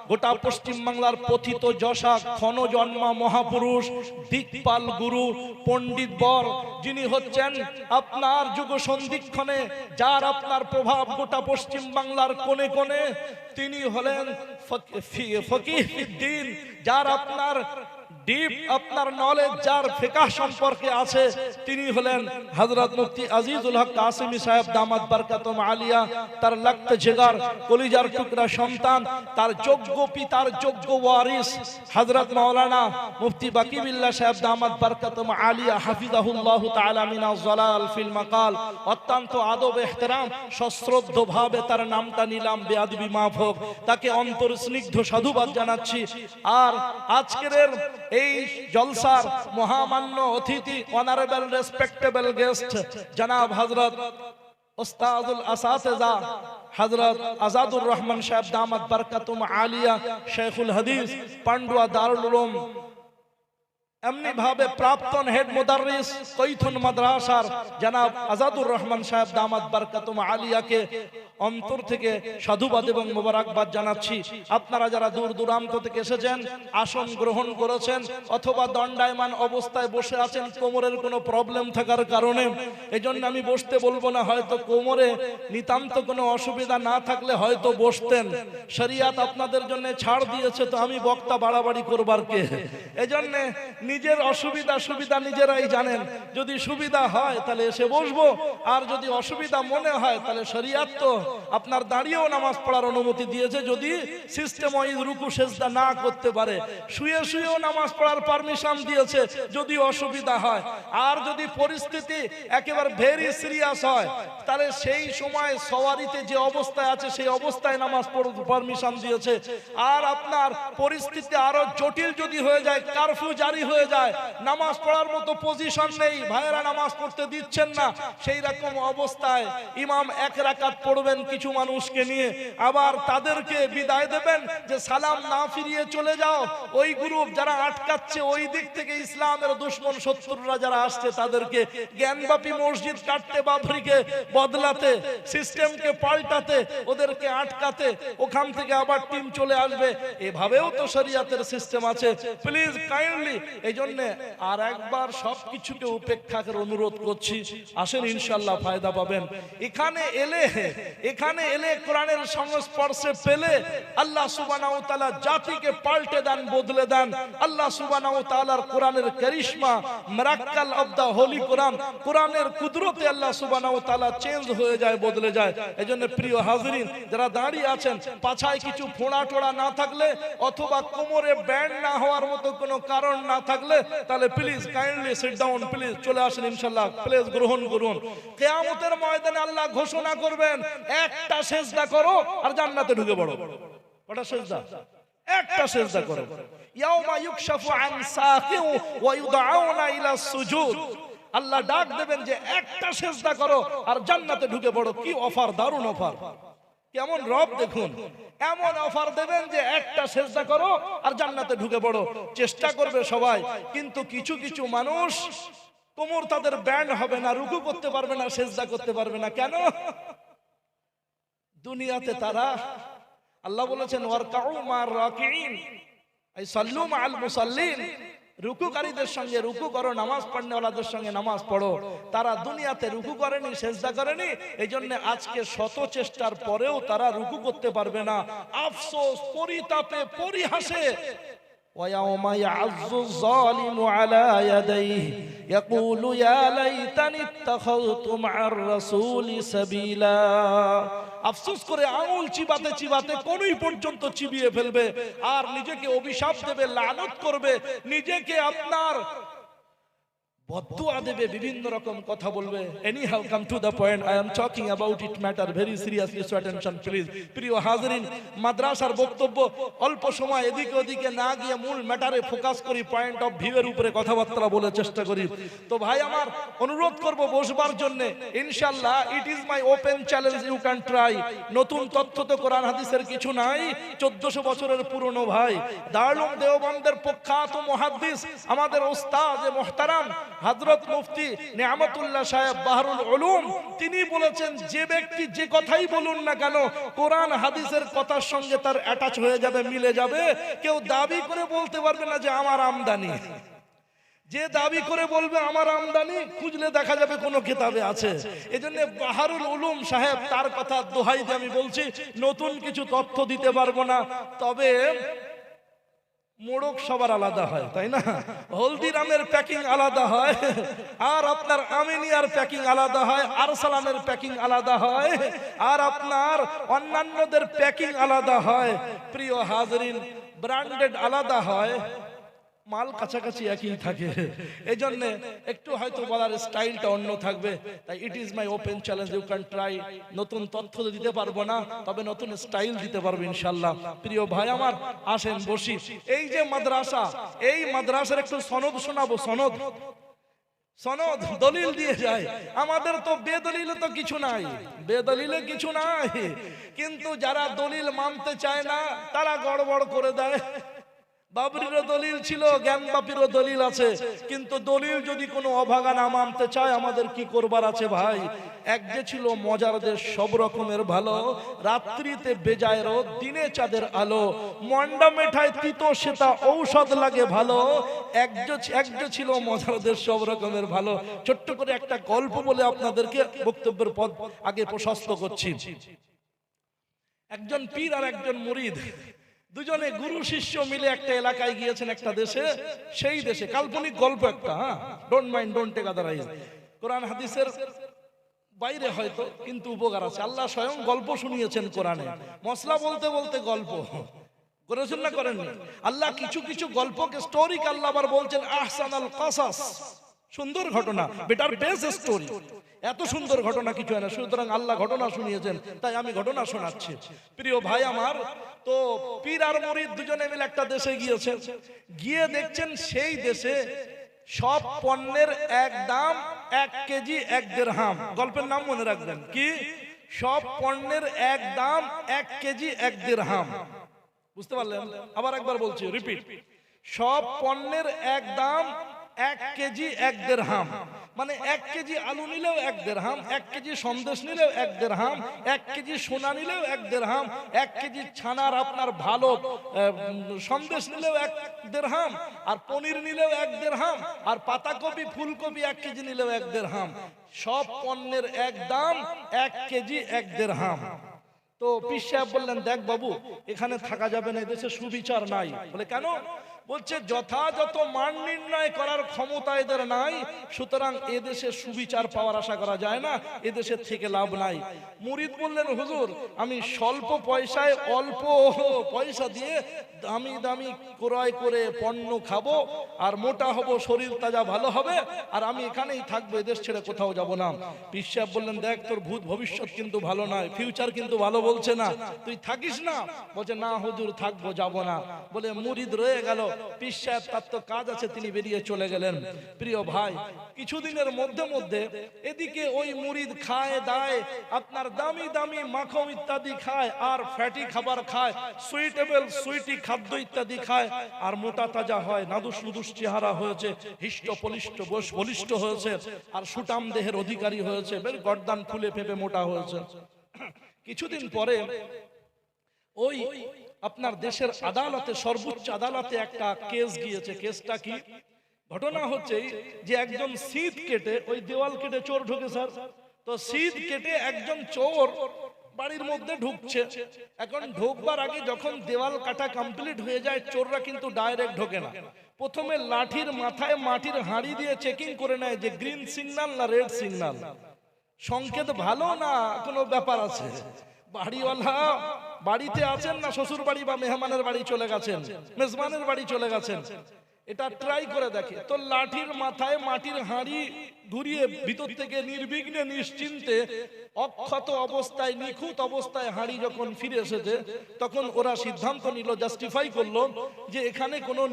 গোটা পশ্চিম বাংলার পথিত যশা ক্ষণজন্মা মহাপুরুষ, দিকপাল গুরু, পণ্ডিত বর, যিনি হচ্ছেন আপনার যুগ সন্ধিক্ষণে যার আপনার প্রভাব গোটা পশ্চিম বাংলার কোণে কোণে, তিনি হলেন ফকিহ ফিদ্দিন, যার আপনার ডিপ আপনার নলেজ, যার ফিকাহ সম্পর্কে আছে, তিনি হলেন হযরত মুফতি আজিজুল হক কাসেমি সাহেব দামাত বরকাতুম আলিয়া। তার লাখতে জিগার কলিজার টুকরা সন্তান, তার যোগ্য পিতার যোগ্য ওয়ারিস হযরত মাওলানা মুফতি বাকিবিল্লাহ সাহেব দামাত বরকাতুম আলিয়া হাফিজাহুল্লাহু তাআলা মিনাজ জালাল ফিল মাকাল। অত্যন্ত আদব ইহতিরাম সশ্রদ্ধ ভাবে তার নামটা নিলাম, বেয়াদবি মাফ হোক, তাকে অন্তর স্নিগ্ধ সাধুবাদ জানাচ্ছি। আর আজকের এই জলসার মহামান্য অতিথি, অনারেবল রেসপেক্টেবল গেস্ট জনাব হযরত ওস্তাদুল আসাতেজা হযরত আজাদুর রহমান সাহেব দামাত বরকাতুম আলিয়া, শেখুল হাদিস, পান্ডুয়া দারুল উলুম, এমনি ভাবে প্রাক্তন হেড মুদাররিস কৈথুন মাদ্রাসার জনাব আজাদুর রহমান সাহেব দামাত বরকাতুম আলিয়াকে অন্তর থেকে সাধুবাদ এবং মোবারকবাদ জানাচ্ছি। আপনারা যারা দূর দূরান্ত থেকে এসেছেন, আসন গ্রহণ করেছেন অথবা দণ্ডায়মান অবস্থায় বসে আছেন কোমরের কোনো প্রবলেম থাকার কারণে, এজন্য আমি বসতে বলবো না, হয়তো কোমরে নিতান্ত কোনো অসুবিধা না থাকলে হয়তো বসতেন। শরিয়াত আপনাদের জন্য ছাড় দিয়েছে, তো আমি বক্তা বাড়াবাড়ি করবার কে? এজন্য নিজের অসুবিধা সুবিধা নিজেরাই জানেন। যদি সুবিধা হয় তাহলে এসে বসবো, আর যদি অসুবিধা মনে হয় তাহলে শরিয়াত তো আপনার দাঁড়িয়েও নামাজ পড়ার অনুমতি দিয়েছে, যদি সিস্টেম ওয়াইজ রুকু সেজদা না করতে পারে। শুয়ে শুয়েও নামাজ পড়ার পারমিশন দিয়েছে যদি অসুবিধা হয়। আর যদি পরিস্থিতি একেবারে ভেরি সিরিয়াস হয়, তাহলে সেই সময় সওয়ারিতে যে অবস্থায় আছে সেই অবস্থায় নামাজ পড়ার পারমিশন দিয়েছে। আর আপনার পরিস্থিতি আরো জটিল যদি হয়ে যায়, কারফিউ জারি হয়ে যায়, নামাজ পড়ার মতো পজিশন নেই, ভাইয়েরা নামাজ পড়তে দিচ্ছেন না, সেই রকম অবস্থায় ইমাম এক রাকাত পড়বেন কিছু মানুষকে নিয়ে, আবার তাদেরকে বিদায় দেবেন যে সালাম না ফিরিয়ে চলে যাও। ওই গ্রুপ যারা আটকাচ্ছে, ওই দিক থেকে ইসলামের দুশমন শত্রুরা যারা আসছে, তাদেরকে জ্ঞানব্যাপী মসজিদ কাটতে, বাবরিকে বদলাতে, সিস্টেমকে পাল্টাতে, ওদেরকে আটকাতে, ওখান থেকে আবার টিম চলে আসবে। এভাবেও তো শরিয়াতের সিস্টেম আছে। প্লিজ কাইন্ডলি এই জন্য আর একবার সবকিছুকে উপেক্ষার অনুরোধ করছি, আসেন ইনশাআল্লাহ ফায়দা পাবেন। এখানে এলে কোরআনের সংস্পর্শে পেলে আল্লাহ সুবহানাহু ওয়া তাআলা জাতিকে পাল্টে দেন, বদলে দেন। আল্লাহ সুবহানাহু ওয়া তাআলার কোরআনের কারিশমা, মিরাক্কেল অফ দা হোলি কোরআন, কোরআনের কুদরতে আল্লাহ সুবহানাহু ওয়া তাআলা চেঞ্জ হয়ে যায়, বদলে যায়। এজন্য প্রিয় হাজিরিন, যারা দাঁড়িয়ে আছেন, পাছায় কিছু ফোঁড়া টোড়া না থাকলে অথবা কোমরে ব্যান্ড না হওয়ার মতো কোনো কারণ না থাকলে, তাহলে please kindly sit down, please চলে আসেন ইনশাআল্লাহ, প্লিজ গ্রহণ করুন। কিয়ামতের ময়দানে আল্লাহ ঘোষণা করবেন, একটা সেজদা করো আর জান্নাতে ঢুকে পড়ো। কটা সেজদা? একটা সেজদা করো। ইয়াউমা ইউকশাফু আন সাকিন ওয়া ইউদআউনা ইলা সুজুদ। আল্লাহ ডাক দেবেন যে একটা সেজদা করো আর জান্নাতে ঢুকে পড়ো। কি অফার, দারুণ অফার! কেমন রব দেখুন, এমন অফার দেবেন যে একটা সেজদা করো আর জান্নাতে ঢুকে পড়ো। চেষ্টা করবে সবাই, কিন্তু কিছু কিছু মানুষ কোমর তাদের ব্যান্ড হবে না, রুকু করতে পারবে না, সেজদা করতে পারবে না। কেন? দুনিয়াতে তারা, আল্লাহ বলেছেন ওয়ারকাউ মা'র রাকিঈন, আই সাল্লু মা'আল মুসাল্লিন, রুকুকারীদের সঙ্গে রুকু করো, নামাজ পড়নেওয়ালাদের সঙ্গে নামাজ পড়ো। তারা দুনিয়াতে রুকু করেনি, সেজদা করেনি, এইজন্য আজকে শত চেষ্টার পরেও তারা রুকু করতে পারবে না। আফসোস, পরিতাপে, পরিহাসে ويوم يعز الظالم على يديه يقول يا ليتني اتخذت مع الرسول سبيلا। আফসোস করে আঙুল চিবাতে চিবাতে কোনই পর্যন্ত চিবিয়ে ফেলবে আর নিজেকে অভিশাপ দেবে, লানত করবে, নিজেকে আপনার বদদুয়া দেবে, বিভিন্ন রকম কথা বলবে। Anyhow come to the point, I am talking about it matter very seriously, so attention please. প্রিয় হাজরিন, মাদ্রাসার বক্তব্য অল্প সময় এদিকে ওদিকে না গিয়ে মূল ম্যাটারে ফোকাস করি, পয়েন্ট অফ ভিউ এর উপরে কথাবার্তা বলার চেষ্টা করি। তো ভাই আমার অনুরোধ করব বসবার জন্য, ইনশাআল্লাহ it is my open challenge, you can try. নতুন তথ্য তো কোরআন হাদিসের কিছু নাই, 1400 বছরের পুরনো ভাই। দারুল দেওবন্দের প্রখ্যাত মুহাদ্দিস আমাদের উস্তাদ মুহতারাম হযরত মুফতি নিয়ামতুল্লাহ সাহেব বাহরুল উলুম, তিনি বলেছেন যে ব্যক্তি যে কথাই বলুন না কেন কোরআন হাদিসের কথার সঙ্গে তার অ্যাটাচ হয়ে যাবে, মিলে যাবে। কেউ দাবি করে বলতে পারবে না যে আমার আমদানি। যে দাবি করে বলবে আমার আমদানি, খুঁজলে দেখা যাবে কোনো কিতাবে আছে। এজন্য বাহরুল উলুম সাহেব, তার কথা দোহাই দিয়ে আমি বলছি, নতুন কিছু তথ্য দিতে পারবো না। তবে মোড়ক সবার আলাদা হয়, তাই না? হলদিরামের প্যাকিং আলাদা হয়, আর আপনার আমিনিয়ার প্যাকিং আলাদা হয়, আরসালানের প্যাকিং আলাদা হয়, আর আপনার অন্যান্যদের প্যাকিং আলাদা হয়। প্রিয় হাজরিন, ব্র্যান্ডেড আলাদা হয়, মাল কাছাকাছি একই থাকে। এই জন্য একটু হয়তো বলার স্টাইলটা অন্য থাকবে। তাই it is my open challenge, you can try. নতুন তথ্য দিতে পারবো না, তবে নতুন স্টাইল দিতে পারবো ইনশাআল্লাহ। প্রিয় ভাই আমার, আসেন বসি। এই যে মাদ্রাসা, এই মাদ্রাসার একটু সনদ শোনাবো। সনদ সনদ দলিল দিয়ে যায়। আমাদের তো বেদলিলে তো কিছু নাই, বেদলিলে কিছু নাই, কিন্তু যারা দলিল মানতে চায় না তারা গড়বড় করে দেয়। বাবরিরও দলিল ছিল, জ্ঞানবাপীরও দলিল আছে, কিন্তু দলিল যদি কোনো অভাগা না মানতে চায় আমাদের কি করবার আছে ভাই? এক যে ছিল মজার দেশ সব রকমের ভালো, রাত্রিতে বেজায় রোদ, দিনে চাঁদের আলো, মন্ডা মেঠায় তিতো সেটা ঔষধ লাগে ভালো। এক যে ছিল মজার দেশ সব রকমের ভালো। ছোট্ট করে একটা গল্প বলে আপনাদেরকে বক্তব্যের পথ আগে প্রশস্ত করছি। একজন পীর আর একজন মুরিদ, দুজনে গুরু শিষ্য মিলে একটা এলাকায় গিয়েছেন, একটা দেশে। সেই দেশে কাল্পনিক গল্প একটা, don't mind, don't take otherwise, কোরআন হাদিসের বাইরে হয়তো, কিন্তু উপকার আছে। আল্লাহ স্বয়ং গল্প শুনিয়েছেন কোরআনে। মশলা বলতে বলতে গল্প করেছেন না করেননি? আল্লাহ কিছু কিছু গল্পকে স্টোরিকে আল্লাহ আবার বলছেন আহসানাল কাসাস, সুন্দর ঘটনা, বেটার বেস্ট স্টোরি। এত সুন্দর ঘটনা কিছু হয় না, সুতরাং আল্লাহ ঘটনা শুনিয়েছেন, তাই আমি ঘটনা শোনাচ্ছি। প্রিয় ভাই আমার, তো পীর আর মুরিদ দুজনে মিলে একটা দেশে গিয়েছেন। গিয়ে দেখছেন সেই দেশে সব পণ্যের এক দাম 1 কেজি 1 দিরহাম। গল্পের নাম মনে রাখবেন কি? সব পণ্যের এক দাম 1 কেজি 1 দিরহাম। বুঝতে পারলেন? আবার একবার বলছি, রিপিট। সব পণ্যের এক দাম 1 কেজি 1 দিরহাম। মানে 1 কেজি আলু নিলেও 1 দিরহাম, 1 কেজি সন্দেশ নিলেও 1 দিরহাম, 1 কেজি সোনা নিলেও 1 দিরহাম, 1 কেজি ছানার আপনার ভালো সন্দেশ নিলেও 1 দিরহাম, আর পনির নিলেও 1 দিরহাম, আর পাতাকপি ফুলকপি 1 কেজি নিলেও 1 দিরহাম। সব পণ্যের এক দাম 1 কেজি 1 দিরহাম। তো পীর সাহেব বললেন, দেখ বাবু, এখানে থাকা যাবে না, এদেশে সুবিচার নাই। বলে কেন? বলছে যথাযথ মান নির্ণয় করার ক্ষমতা এদের নাই, সুতরাং এদেশে সুবিচার পাওয়ার আশা করা যায় না, এদেশে থেকে লাভ নাই। মুরিদ বললেন, হুজুর, আমি স্বল্প পয়সায় অল্প পয়সা দিয়ে দামি দামি ক্রয় করে পণ্য খাবো, আর মোটা হব, শরীর তাজা ভালো হবে, আর আমি এখানেই থাকবো, এদেশ ছেড়ে কোথাও যাব না। পীর সাহেব বললেন, দেখ, তোর ভূত ভবিষ্যৎ কিন্তু ভালো নয়, ফিউচার কিন্তু ভালো বলছে না, তুই থাকিস না। বলছে, না হুজুর, থাকবো, যাব না। বলে মুরিদ রয়ে গেল। পীর সাহেব, তার তো কাজ আছে, তিনি বেরিয়ে চলে গেলেন। প্রিয় ভাই, কিছুদিনের মধ্যে মধ্যে এদিকে ওই মুরিদ খায় দায়, আপনার দামি দামি মাখন ইত্যাদি খায়, আর ফ্যাটি খাবার খায়, সুইটেবল সুইটি খাদ্য ইত্যাদি খায়, আর মোটা তাজা হয়, নাদুস নুদুস চেহারা হয়েছে, হিষ্ট পলিষ্ট বলিষ্ঠ হয়েছে, আর সুটাম দেহের অধিকারী হয়েছে, বেশ গর্দান ফুলে ফেপে মোটা হয়েছে। কিছুদিন পরে ওই আপনার দেশের আদালতে, সর্বোচ্চ আদালতে একটা কেস গিয়েছে। কেসটা কি? ঘটনা হচ্ছে যে একজন সিঁধ কেটে, ওই দেওয়াল কেটে চোর ঢোকে স্যার, তো সিঁধ কেটে একজন চোর বাড়ির মধ্যে ঢুকছে। এখন ঢুকবার আগে যখন দেওয়াল কাটা কমপ্লিট হয়ে যায়, চোররা কিন্তু ডাইরেক্ট ঢোকে না। প্রথমে লাঠির মাথায় মাটির হাঁড়ি দিয়ে চেকিং করে নেয় যে গ্রিন সিগন্যাল না রেড সিগন্যাল, সংকেত ভালো না কোনো ব্যাপার আছে। বাড়িওয়ালা বাড়িতে আছেন না শ্বশুর বাড়ি বা মেহমানের বাড়ি চলে গেছেন, মেজবানের বাড়ি চলে গেছেন, এটা ট্রাই করে দেখে। তো লাঠির মাথায় মাটির হাঁড়ি ঘুরিয়ে ভিতর থেকে নির্বিঘ্নে নিশ্চিন্তে অক্ষত অবস্থায় নিখুঁত অবস্থায় হাঁড়ি যখন ফিরে এসেছে, তখন ওরা সিদ্ধান্ত নিল, জাস্টিফাই করলো যে এখানে কোনো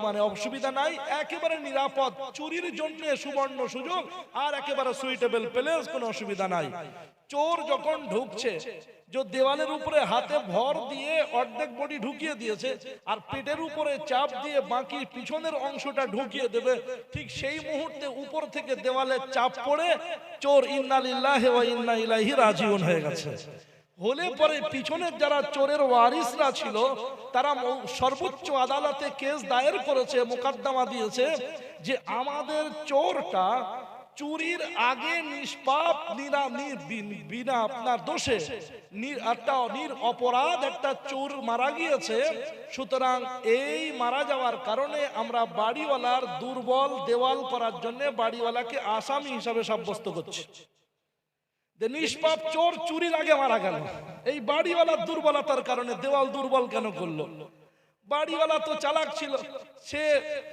মানে অসুবিধা নাই, একেবারে নিরাপদ, চুরির জন্য সুবর্ণ সুযোগ, আর একেবারে সুইটেবল প্লেস, কোনো অসুবিধা নাই। চোর যখন ঢুকছে, যে দেওয়ালের উপরে হাতে ভর দিয়ে অর্ধেক বডি ঢুকিয়ে দিয়েছে আর পেটের উপরে চাপ দিয়ে বাকি পিছনের অংশটা ঢুকিয়ে দেবে, ঠিক সেই মুহূর্তে উপর থেকে দেওয়ালে চাপ পড়ে চোর ইন্না লিল্লাহি ওয়া ইন্না ইলাইহি রাজিউন হয়ে গেছে। হলে পরে পিছনের যারা চোরের ওয়ারিসরা ছিল তারা সর্বোচ্চ আদালতে কেস দায়ের করেছে, মোকদ্দমা দিয়েছে যে আমাদের চোরটা চুরির আগে নিষ্পাপ বিনা আপনার দোষে অপরাধ একটা চোর মারা গিয়েছে, সুতরাং এই মারা যাওয়ার কারণে আমরা বাড়িওয়ালার দুর্বল দেওয়াল করার জন্য বাড়িওয়ালাকে আসামি হিসাবে সাব্যস্ত করছি। নিষ্পাপ চোর চুরির আগে মারা গেল, এই বাড়িওয়ালার দুর্বলতার কারণে দেওয়াল দুর্বল কেন করলো? বাড়িওয়ালা তো চালাক ছিল, সে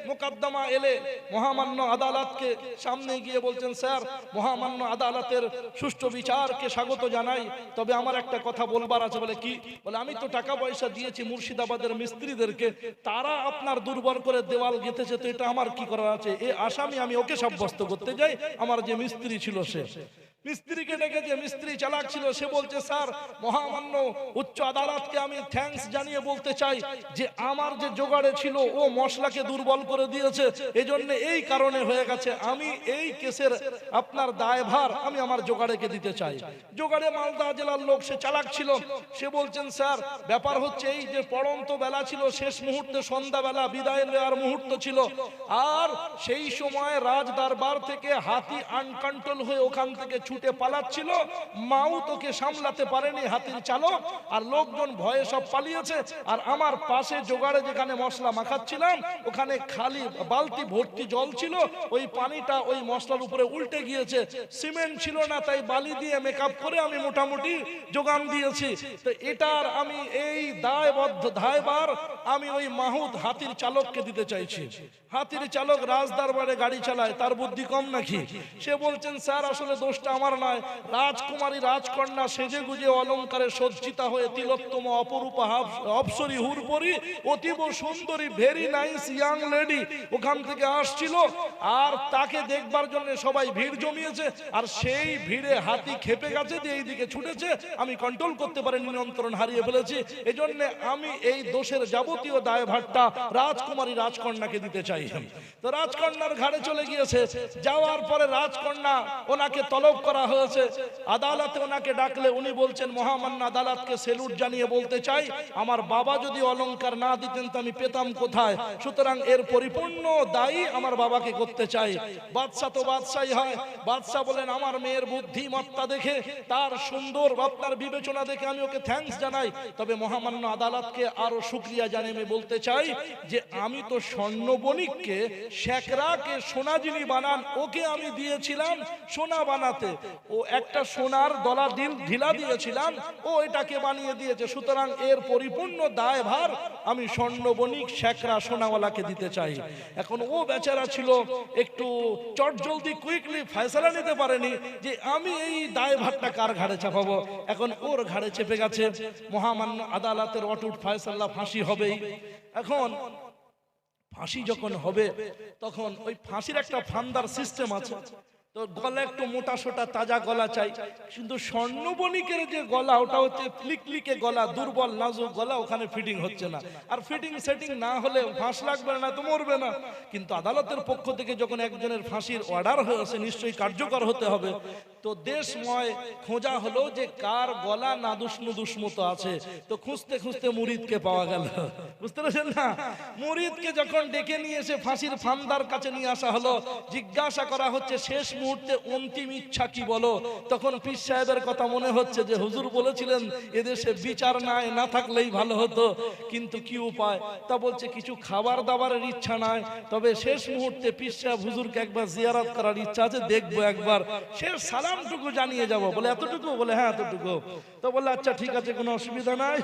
মোকদ্দমা এলে মহামান্য আদালতকে সামনে গিয়ে বলছেন, স্যার মহামান্য আদালতের সুষ্ঠু বিচারকে স্বাগত জানাই, তবে আমার একটা কথা বলবার আছে। বলে কি? বলে আমি তো টাকা পয়সা দিয়েছি মুর্শিদাবাদের মিস্ত্রিদেরকে, তারা আপনার দুর্বল করে দেওয়াল গেঁথেছে, তো এটা আমার কি করার আছে? এ আসামি, আমি ওকে সাব্যস্ত করতে যাই, আমার যে মিস্ত্রি ছিল সে। মিস্ত্রিকে ডেকে, যে মিস্ত্রি চালাক ছিল সে বলছে, স্যার মহামান্য উচ্চ আদালতকে আমি থ্যাঙ্কস জানিয়ে বলতে চাই যে আমার যে জোগাড়ে ছিল ও মশলাকে দুর্বল করে দিয়েছে, এজন্য এই কারণে হয়ে গেছে, আমি এই কেসের আপনার দায়ভার আমি আমার জোগাড়েকে দিতে চাই। জোগাড়ে মালদা জেলার লোক, সে চালাক ছিল, সে বলছেন, স্যার ব্যাপার হচ্ছে এই যে পড়ন্ত বেলা ছিল, শেষ মুহূর্তে সন্ধ্যাবেলা বিদায় নেওয়ার মুহূর্ত ছিল, আর সেই সময় রাজ দরবার থেকে হাতি আনকন্ট্রোল হয়ে ওখান থেকে ছুটে পালাচ্ছিল, মাও তোকে সামলাতে পারেনি হাতির চালক, আর লোকজন ভয়ে সব পালিয়েছে, আর আমার পাশে জোগাড়ে যেখানে মশলা মাখাচ্ছিলাম ওখানে খালি বালতি ভর্তি জল ছিল, ওই পানিটা ওই মশলার উপরে উল্টে গিয়েছে, সিমেন্ট ছিল না, তাই বালি দিয়ে মেকআপ করে আমি মোটামুটি যোগান দিয়েছি। তো এটার আমি এই দায়ভার আমি ওই মাহুদ হাতির চালককে দিতে চাইছি। হাতির চালক রাজ দরবারে গাড়ি চালায়, তার বুদ্ধি কম নাকি? সে বলছেন, স্যার আসলে দোষটা আমার নয়, রাজকুমারী রাজকন্যা সেজে গুজে অলংকারে সজ্জিতা হয়ে তিলোত্তম অপরূপা অপ্সরী হুরপরি অতীব সুন্দরী ভেরি নাইস ইয়াং লেডি ওখান থেকে আসছিল, আর তাকে দেখবার জন্য সবাই ভিড় জমিয়েছে, আর সেই ভিড়ে হাতি খেপে গেছে, যে এইদিকে ছুটেছে, আমি কন্ট্রোল করতে পারিনি, নিয়ন্ত্রণ হারিয়ে ফেলেছি, এজন্য আমি এই দোষের যাবতীয় দায়ভারটা রাজকুমারী রাজকন্যাকে দিতে চাই। তো রাজকন্যার ঘাড়ে চলে গিয়েছে, যাওয়ার পরে রাজকন্যা ওনাকে তলব করা হয়েছে, আদালতে ওনাকে ডাকলে উনি বলছেন, মহামান্য আদালতকে সেলুট জানিয়ে বলতে চাই, আমার বাবা যদি অলংকার না দিতেন তো আমি পেতাম কোথায়, সুতরাং এর পরিপূর্ণ দায়ী আমার বাবাকে করতে চাই। বাদশা তো বাদশাই হয়, বাদশা বলেন, আমার মেয়ের বুদ্ধিমত্তা দেখে, তার সুন্দর আপনার বিবেচনা দেখে আমি ওকে থ্যাঙ্কস জানাই, তবে মহামান্য আদালতকে আরো শুকরিয়া জানিয়ে আমি বলতে চাই যে আমি তো স্বর্ণ বণিককে শেখরাকে সোনা যিনি বানান ওকে আমি দিয়েছিলাম সোনা বানাতে, ও একটা সোনার দলা ঢিলা দিয়েছিলাম, ও এটাকে বানিয়ে দিয়েছে, সুতরাং এর পরিপূর্ণ দায়ভার আমি স্বর্ণ বণিক শেখরা সোনাওয়ালাকে দিতে চাই। এখন ও বেচারা ছিল একটু চটজলদি কুইকলি ফয়সালা নিতে পারেনি যে আমি এই দায়ভারটা কার ঘাড়ে চাপাবো, এখন ওর ঘাড়ে চেপে গেছে। মহামান্য আদালতের অটুট ফয়সালা, ফাঁসি হবেই। এখন ফাঁসি যখন হবে তখন ওই ফাঁসির একটা ফান্দার সিস্টেম আছে, তো গলা একটু মোটা সোটা তাজা গলা চাই, কিন্তু স্বর্ণ বণিকের যে গলা ওটা হচ্ছে ক্লিকলিকে গলা, দুর্বল নাজুক গলা, ওখানে ফিটিং হচ্ছে না, আর ফিটিং সেটিং না হলে ফাঁস লাগবে না তো মরবে না। কিন্তু আদালতের পক্ষ থেকে যখন একজনের ফাঁসির অর্ডার হয়েছে নিশ্চয়ই কার্যকর হতে হবে, তো দেশময় খোঁজা হলো যে কার গলা নাদুস নুদুস মতো আছে। তো খুঁজতে খুঁজতে মুরিদকে পাওয়া গেল। বুঝতে পারছেন না? মুরিদকে যখন ডেকে নিয়ে এসে ফাঁসির ফান্দার কাছে নিয়ে আসা হলো, জিজ্ঞাসা করা হচ্ছে শেষ মুহূর্তে অন্তিম ইচ্ছা কি বলো। তখন পীর সাহেবের কথা মনে হচ্ছে যে হুজুর বলেছিলেন এদেশে বিচার নাই, না থাকলেই ভালো হতো, কিন্তু কি উপায়। তা বলছে কিছু খাবার দাবারের ইচ্ছা নাই, তবে শেষ মুহূর্তে পীর সাহেব হুজুরকে একবার জিয়ারত করার ইচ্ছা আছে, দেখবো একবার, শেষ সালামটুকু জানিয়ে যাব। বলে এতটুকু? বলে হ্যাঁ এতটুকু। তো বললে আচ্ছা ঠিক আছে, কোনো অসুবিধা নাই।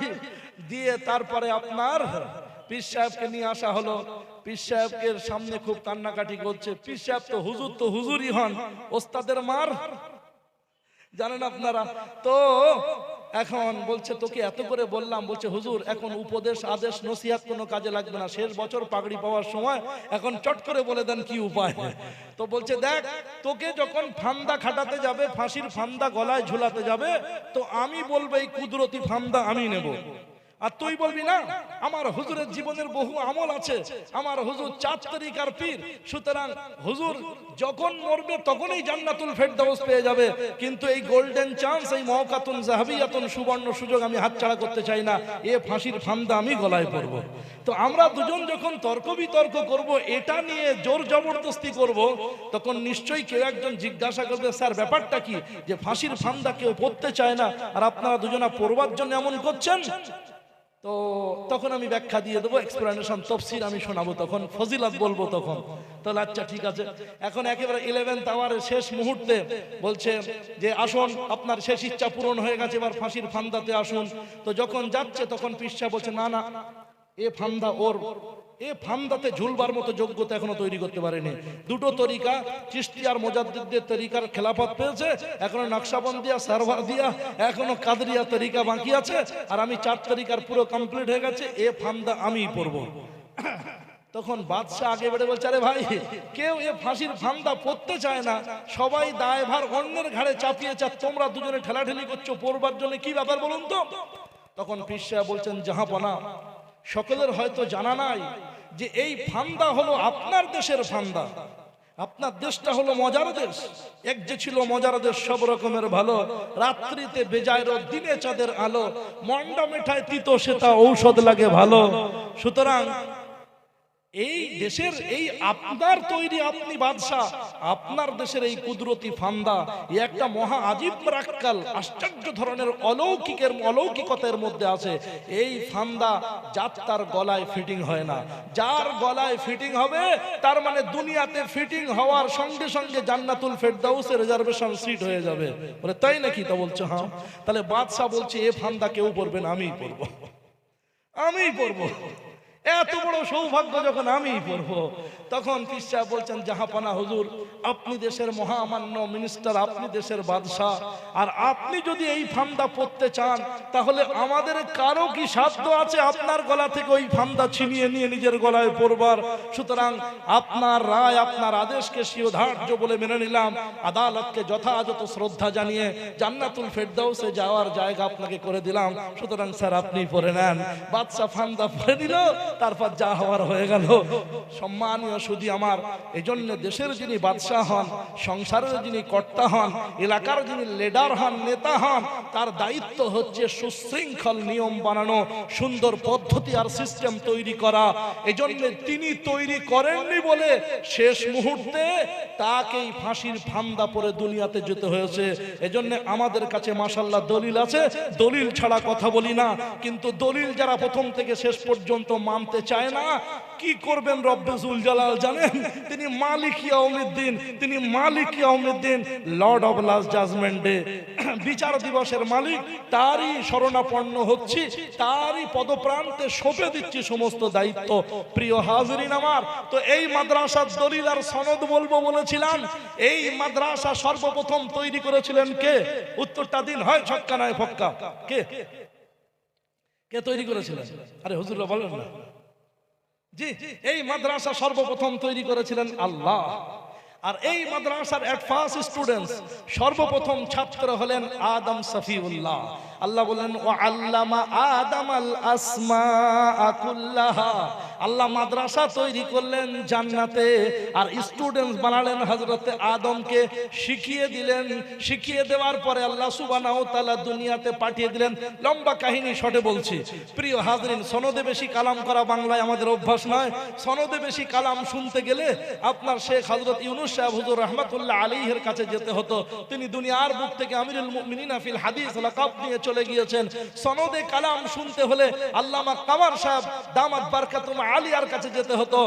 দিয়ে তারপরে আপনার পীর সাহেবকে নিয়ে আসা হলো। পীর সাহেবের সামনে খুব কান্নাকাটি করছে। পীর সাহেব তো হুজুরই হন, ওস্তাদের মার জানেন আপনারা তো। এখন বলছে তোকে এত করে বললাম, বলছে হুজুর এখন উপদেশ আদেশ নসিহত কোনো কাজে লাগবে না, শেষ বছর পাগড়ি পাওয়ার সময়, এখন চট করে বলে দেন কি উপায়। তো বলছে দেখ, তোকে যখন ফান্দা খাটাতে যাবে, ফাঁসির ফান্দা গলায় ঝুলাতে যাবে, তো আমি বলবো এই কুদরতি ফান্দা আমি নেব, আর তুই বলবি না আমার হুজুরের জীবনের বহু আমল আছে, আমার হুজুর 4 তরিকার পীর, সুতরাং হুজুর যখন মরবে তখনই জান্নাতুল ফেরদাউস পেয়ে যাবে, কিন্তু এই গোল্ডেন চান্স, এই মওকাতুন জাহাবিয়াতুন সুবর্ণ সুযোগ আমি হাতছাড়া করতে চাই না, এ ফাঁসির ফান্দা আমি গলায় পরব। তো আমরা দুজন যখন তর্ক বিতর্ক করব, এটা নিয়ে জোর জবরদস্তি করব, তখন নিশ্চয়ই কেউ একজন জিজ্ঞাসা করবে স্যার ব্যাপারটা কি, যে ফাঁসির ফান্দা কেউ পড়তে চায় না আর আপনারা দুজনা পড়বার জন্য এমন করছেন। তো তখন আমি ব্যাখ্যা দিয়ে দেবো, এক্সপ্লেনেশন তফসির আমি শোনাবো, তখন ফজিলত বলবো তখন। তাহলে আচ্ছা ঠিক আছে। এখন একেবারে 11th আওয়ারের শেষ মুহূর্তে বলছে যে আসুন, আপনার শেষ ইচ্ছা পূরণ হয়ে গেছে, এবার ফাঁসির ফান্দাতে আসুন। তো যখন যাচ্ছে তখন পীর সাহেব বলছে না না, এ ফান্দা ওর, এ ফান্দাতে ঝুলবার মতো যোগ্যতা এখনো তৈরি করতে পারেনি। দুটো তরিকা, চিশতি আর মুজাদ্দিদের তরিকার খেলাফত পেয়েছে, এখনো নকশবন্দিয়া সারওয়ার দিয়া, এখনো কাদরিয়া তরিকা বাকি আছে, আর আমি 4 তরিকার পুরো কমপ্লিট হয়ে গেছে, এ ফান্দা আমিই পড়বো। তখন বাদশা আগে বেড়ে বলছে আরে ভাই, কেউ এ ফাঁসির ফান্দা পড়তে চায় না, সবাই দায়ভার অন্যের ঘাড়ে চাপিয়েছে, তোমরা দুজনে ঠেলাঠেলি করছো পড়বার জন্য, কি ব্যাপার বলুন তো। তখন পীর সাহেব বলছেন জাহাপনা, সকলের হয়তো জানা নাই যে এই ফান্দা হলো আপনার দেশের ফান্দা, আপনার দেশটা হলো মজার দেশ। এক যে ছিল মজার দেশ সব রকমের ভালো, রাত্রিতে বেজায় রোদ, দিনে চাঁদের আলো, মন্ডা মেঠায় তিতো সেটা ঔষধ লাগে ভালো। সুতরাং এই দেশের এই আপনার তৈরি, আপনি বাদশাহ, আপনার দেশের এই কুদরতি ফান্দা, এই একটা মহা আজীব রাক্কাল, আশ্চর্য ধরনের অলৌকিকতার মধ্যে আছে। এই ফান্দা যার তার গলায় ফিটিং হয় না, যার গলায় ফিটিং হবে তার মানে দুনিয়াতে ফিটিং হওয়ার সঙ্গে সঙ্গে জান্নাতুল ফেরদাউসের রিজার্ভেশন সিট হয়ে যাবে। বলে তাই নাকি? তা বলছে হ্যাঁ। তাহলে বাদশাহ বলছে এ ফান্দা কেউ পড়বে না, আমিই পড়বো, আমিই পড়বো। এত বড় সৌভাগ্য যখন আমিই পড়বো। তখন পীর সাহেব বলছেন জাহাপানা হুজুর, আপনি দেশের মহামান্য মিনিস্টার, আপনি দেশের বাদশাহ, আর আপনি যদি এই ফান্দা পড়তে চান তাহলে আমাদের কারো কি সাধ্য আছে আপনার গলা থেকে ওই ফান্দা ছিনিয়ে নিয়ে নিজের গলায় পড়বার। সুতরাং আপনার রায়, আপনার আদেশকে শিরোধার্য বলে মেনে নিলাম, আদালতকে যথাযথ শ্রদ্ধা জানিয়ে জান্নাতুল ফেরদাউসে যাওয়ার জায়গা আপনাকে করে দিলাম, সুতরাং স্যার আপনি পড়ে নেন। বাদশা ফান্দা পড়ে দিল, তারপর যা হওয়ার হয়ে গেল। সম্মানীয় সুধী আমার, এজন্য দেশের যিনি বাদশাহ হন, সংসারের যিনি কর্তা হন, এলাকার যিনি লিডার হন, নেতা হন, তার দায়িত্ব হচ্ছে সুশৃঙ্খল নিয়ম বানানো, সুন্দর পদ্ধতি আর সিস্টেম তৈরি করা। এজন্য তিনি তৈরি করেননি বলে শেষ মুহূর্তে তাকেই ফাঁসির ফান্দা পরে দুনিয়াতে যেতে হয়েছে। এজন্য আমাদের কাছে মাশাআল্লাহ দলিল আছে, দলিল ছাড়া কথা বলি না। কিন্তু দলিল যারা প্রথম থেকে শেষ পর্যন্ত মানতে চায় না, কি করবেন রব্বে জুল জালাল জানেন? তিনি মালিক ইয়াউমিদ্দিন, তিনি মালিক ইয়াউমিদ্দিন, lord of last judgment day, বিচার দিবসের মালিক, তারই শরণাপন্ন হচ্ছি, তারই পদপ্রান্তে সঁপে দিচ্ছি সমস্ত দায়িত্ব। প্রিয় হাজরিন আমার, তো এই মাদ্রাসার দলিল আর সনদ বলবো বলেছিলাম। এই মাদ্রাসা সর্বপ্রথম তৈরি করেছিলেন কে? উত্তরটা দিন, হয় ছক্কা নয় ফক্কা। কে কে তৈরি করেছিলেন? আরে হুজুররা বলেন না। জি, এই মাদ্রাসা সর্বপ্রথম তৈরি করেছিলেন আল্লাহ। আর এই মাদ্রাসার ফার্স্ট স্টুডেন্টস, সর্বপ্রথম ছাত্র হলেন আদম সফিউল্লাহ। আল্লাহ বললেন ওয়া আল্লামা আদামাল আসমাআ কুল্লাহা। আল্লাহ মাদ্রাসা তৈরি করলেন জান্নাতে, আর স্টুডেন্টস বানালেন হযরতে আদমকে, শিখিয়ে দিলেন। শিখিয়ে দেওয়ার পরে আল্লাহ সুবহানাহু ওয়া তাআলা দুনিয়াতে পাঠিয়ে দিলেন। লম্বা কাহিনী শর্টে বলছি। প্রিয় হাজরিন, সনদে বেশি কালাম করা বাংলায় আমাদের অভ্যাস নয়। সনদে বেশি কালাম শুনতে গেলে আপনার শেখ হযরত ইউনূস সাহেব হুজুর রাহমাতুল্লাহ আলাইহির কাছে যেতে হতো। তিনি দুনিয়ার বুক থেকে আমিরুল মুমিনিন ফিল হাদিস লাকাব নিয়ে চলে গিয়েছেন। সনদে কালাম শুনতে হলে আল্লামা কামার সাহেব দামাত বারকাতুম আলিয়ার কাছে যেতে হতো।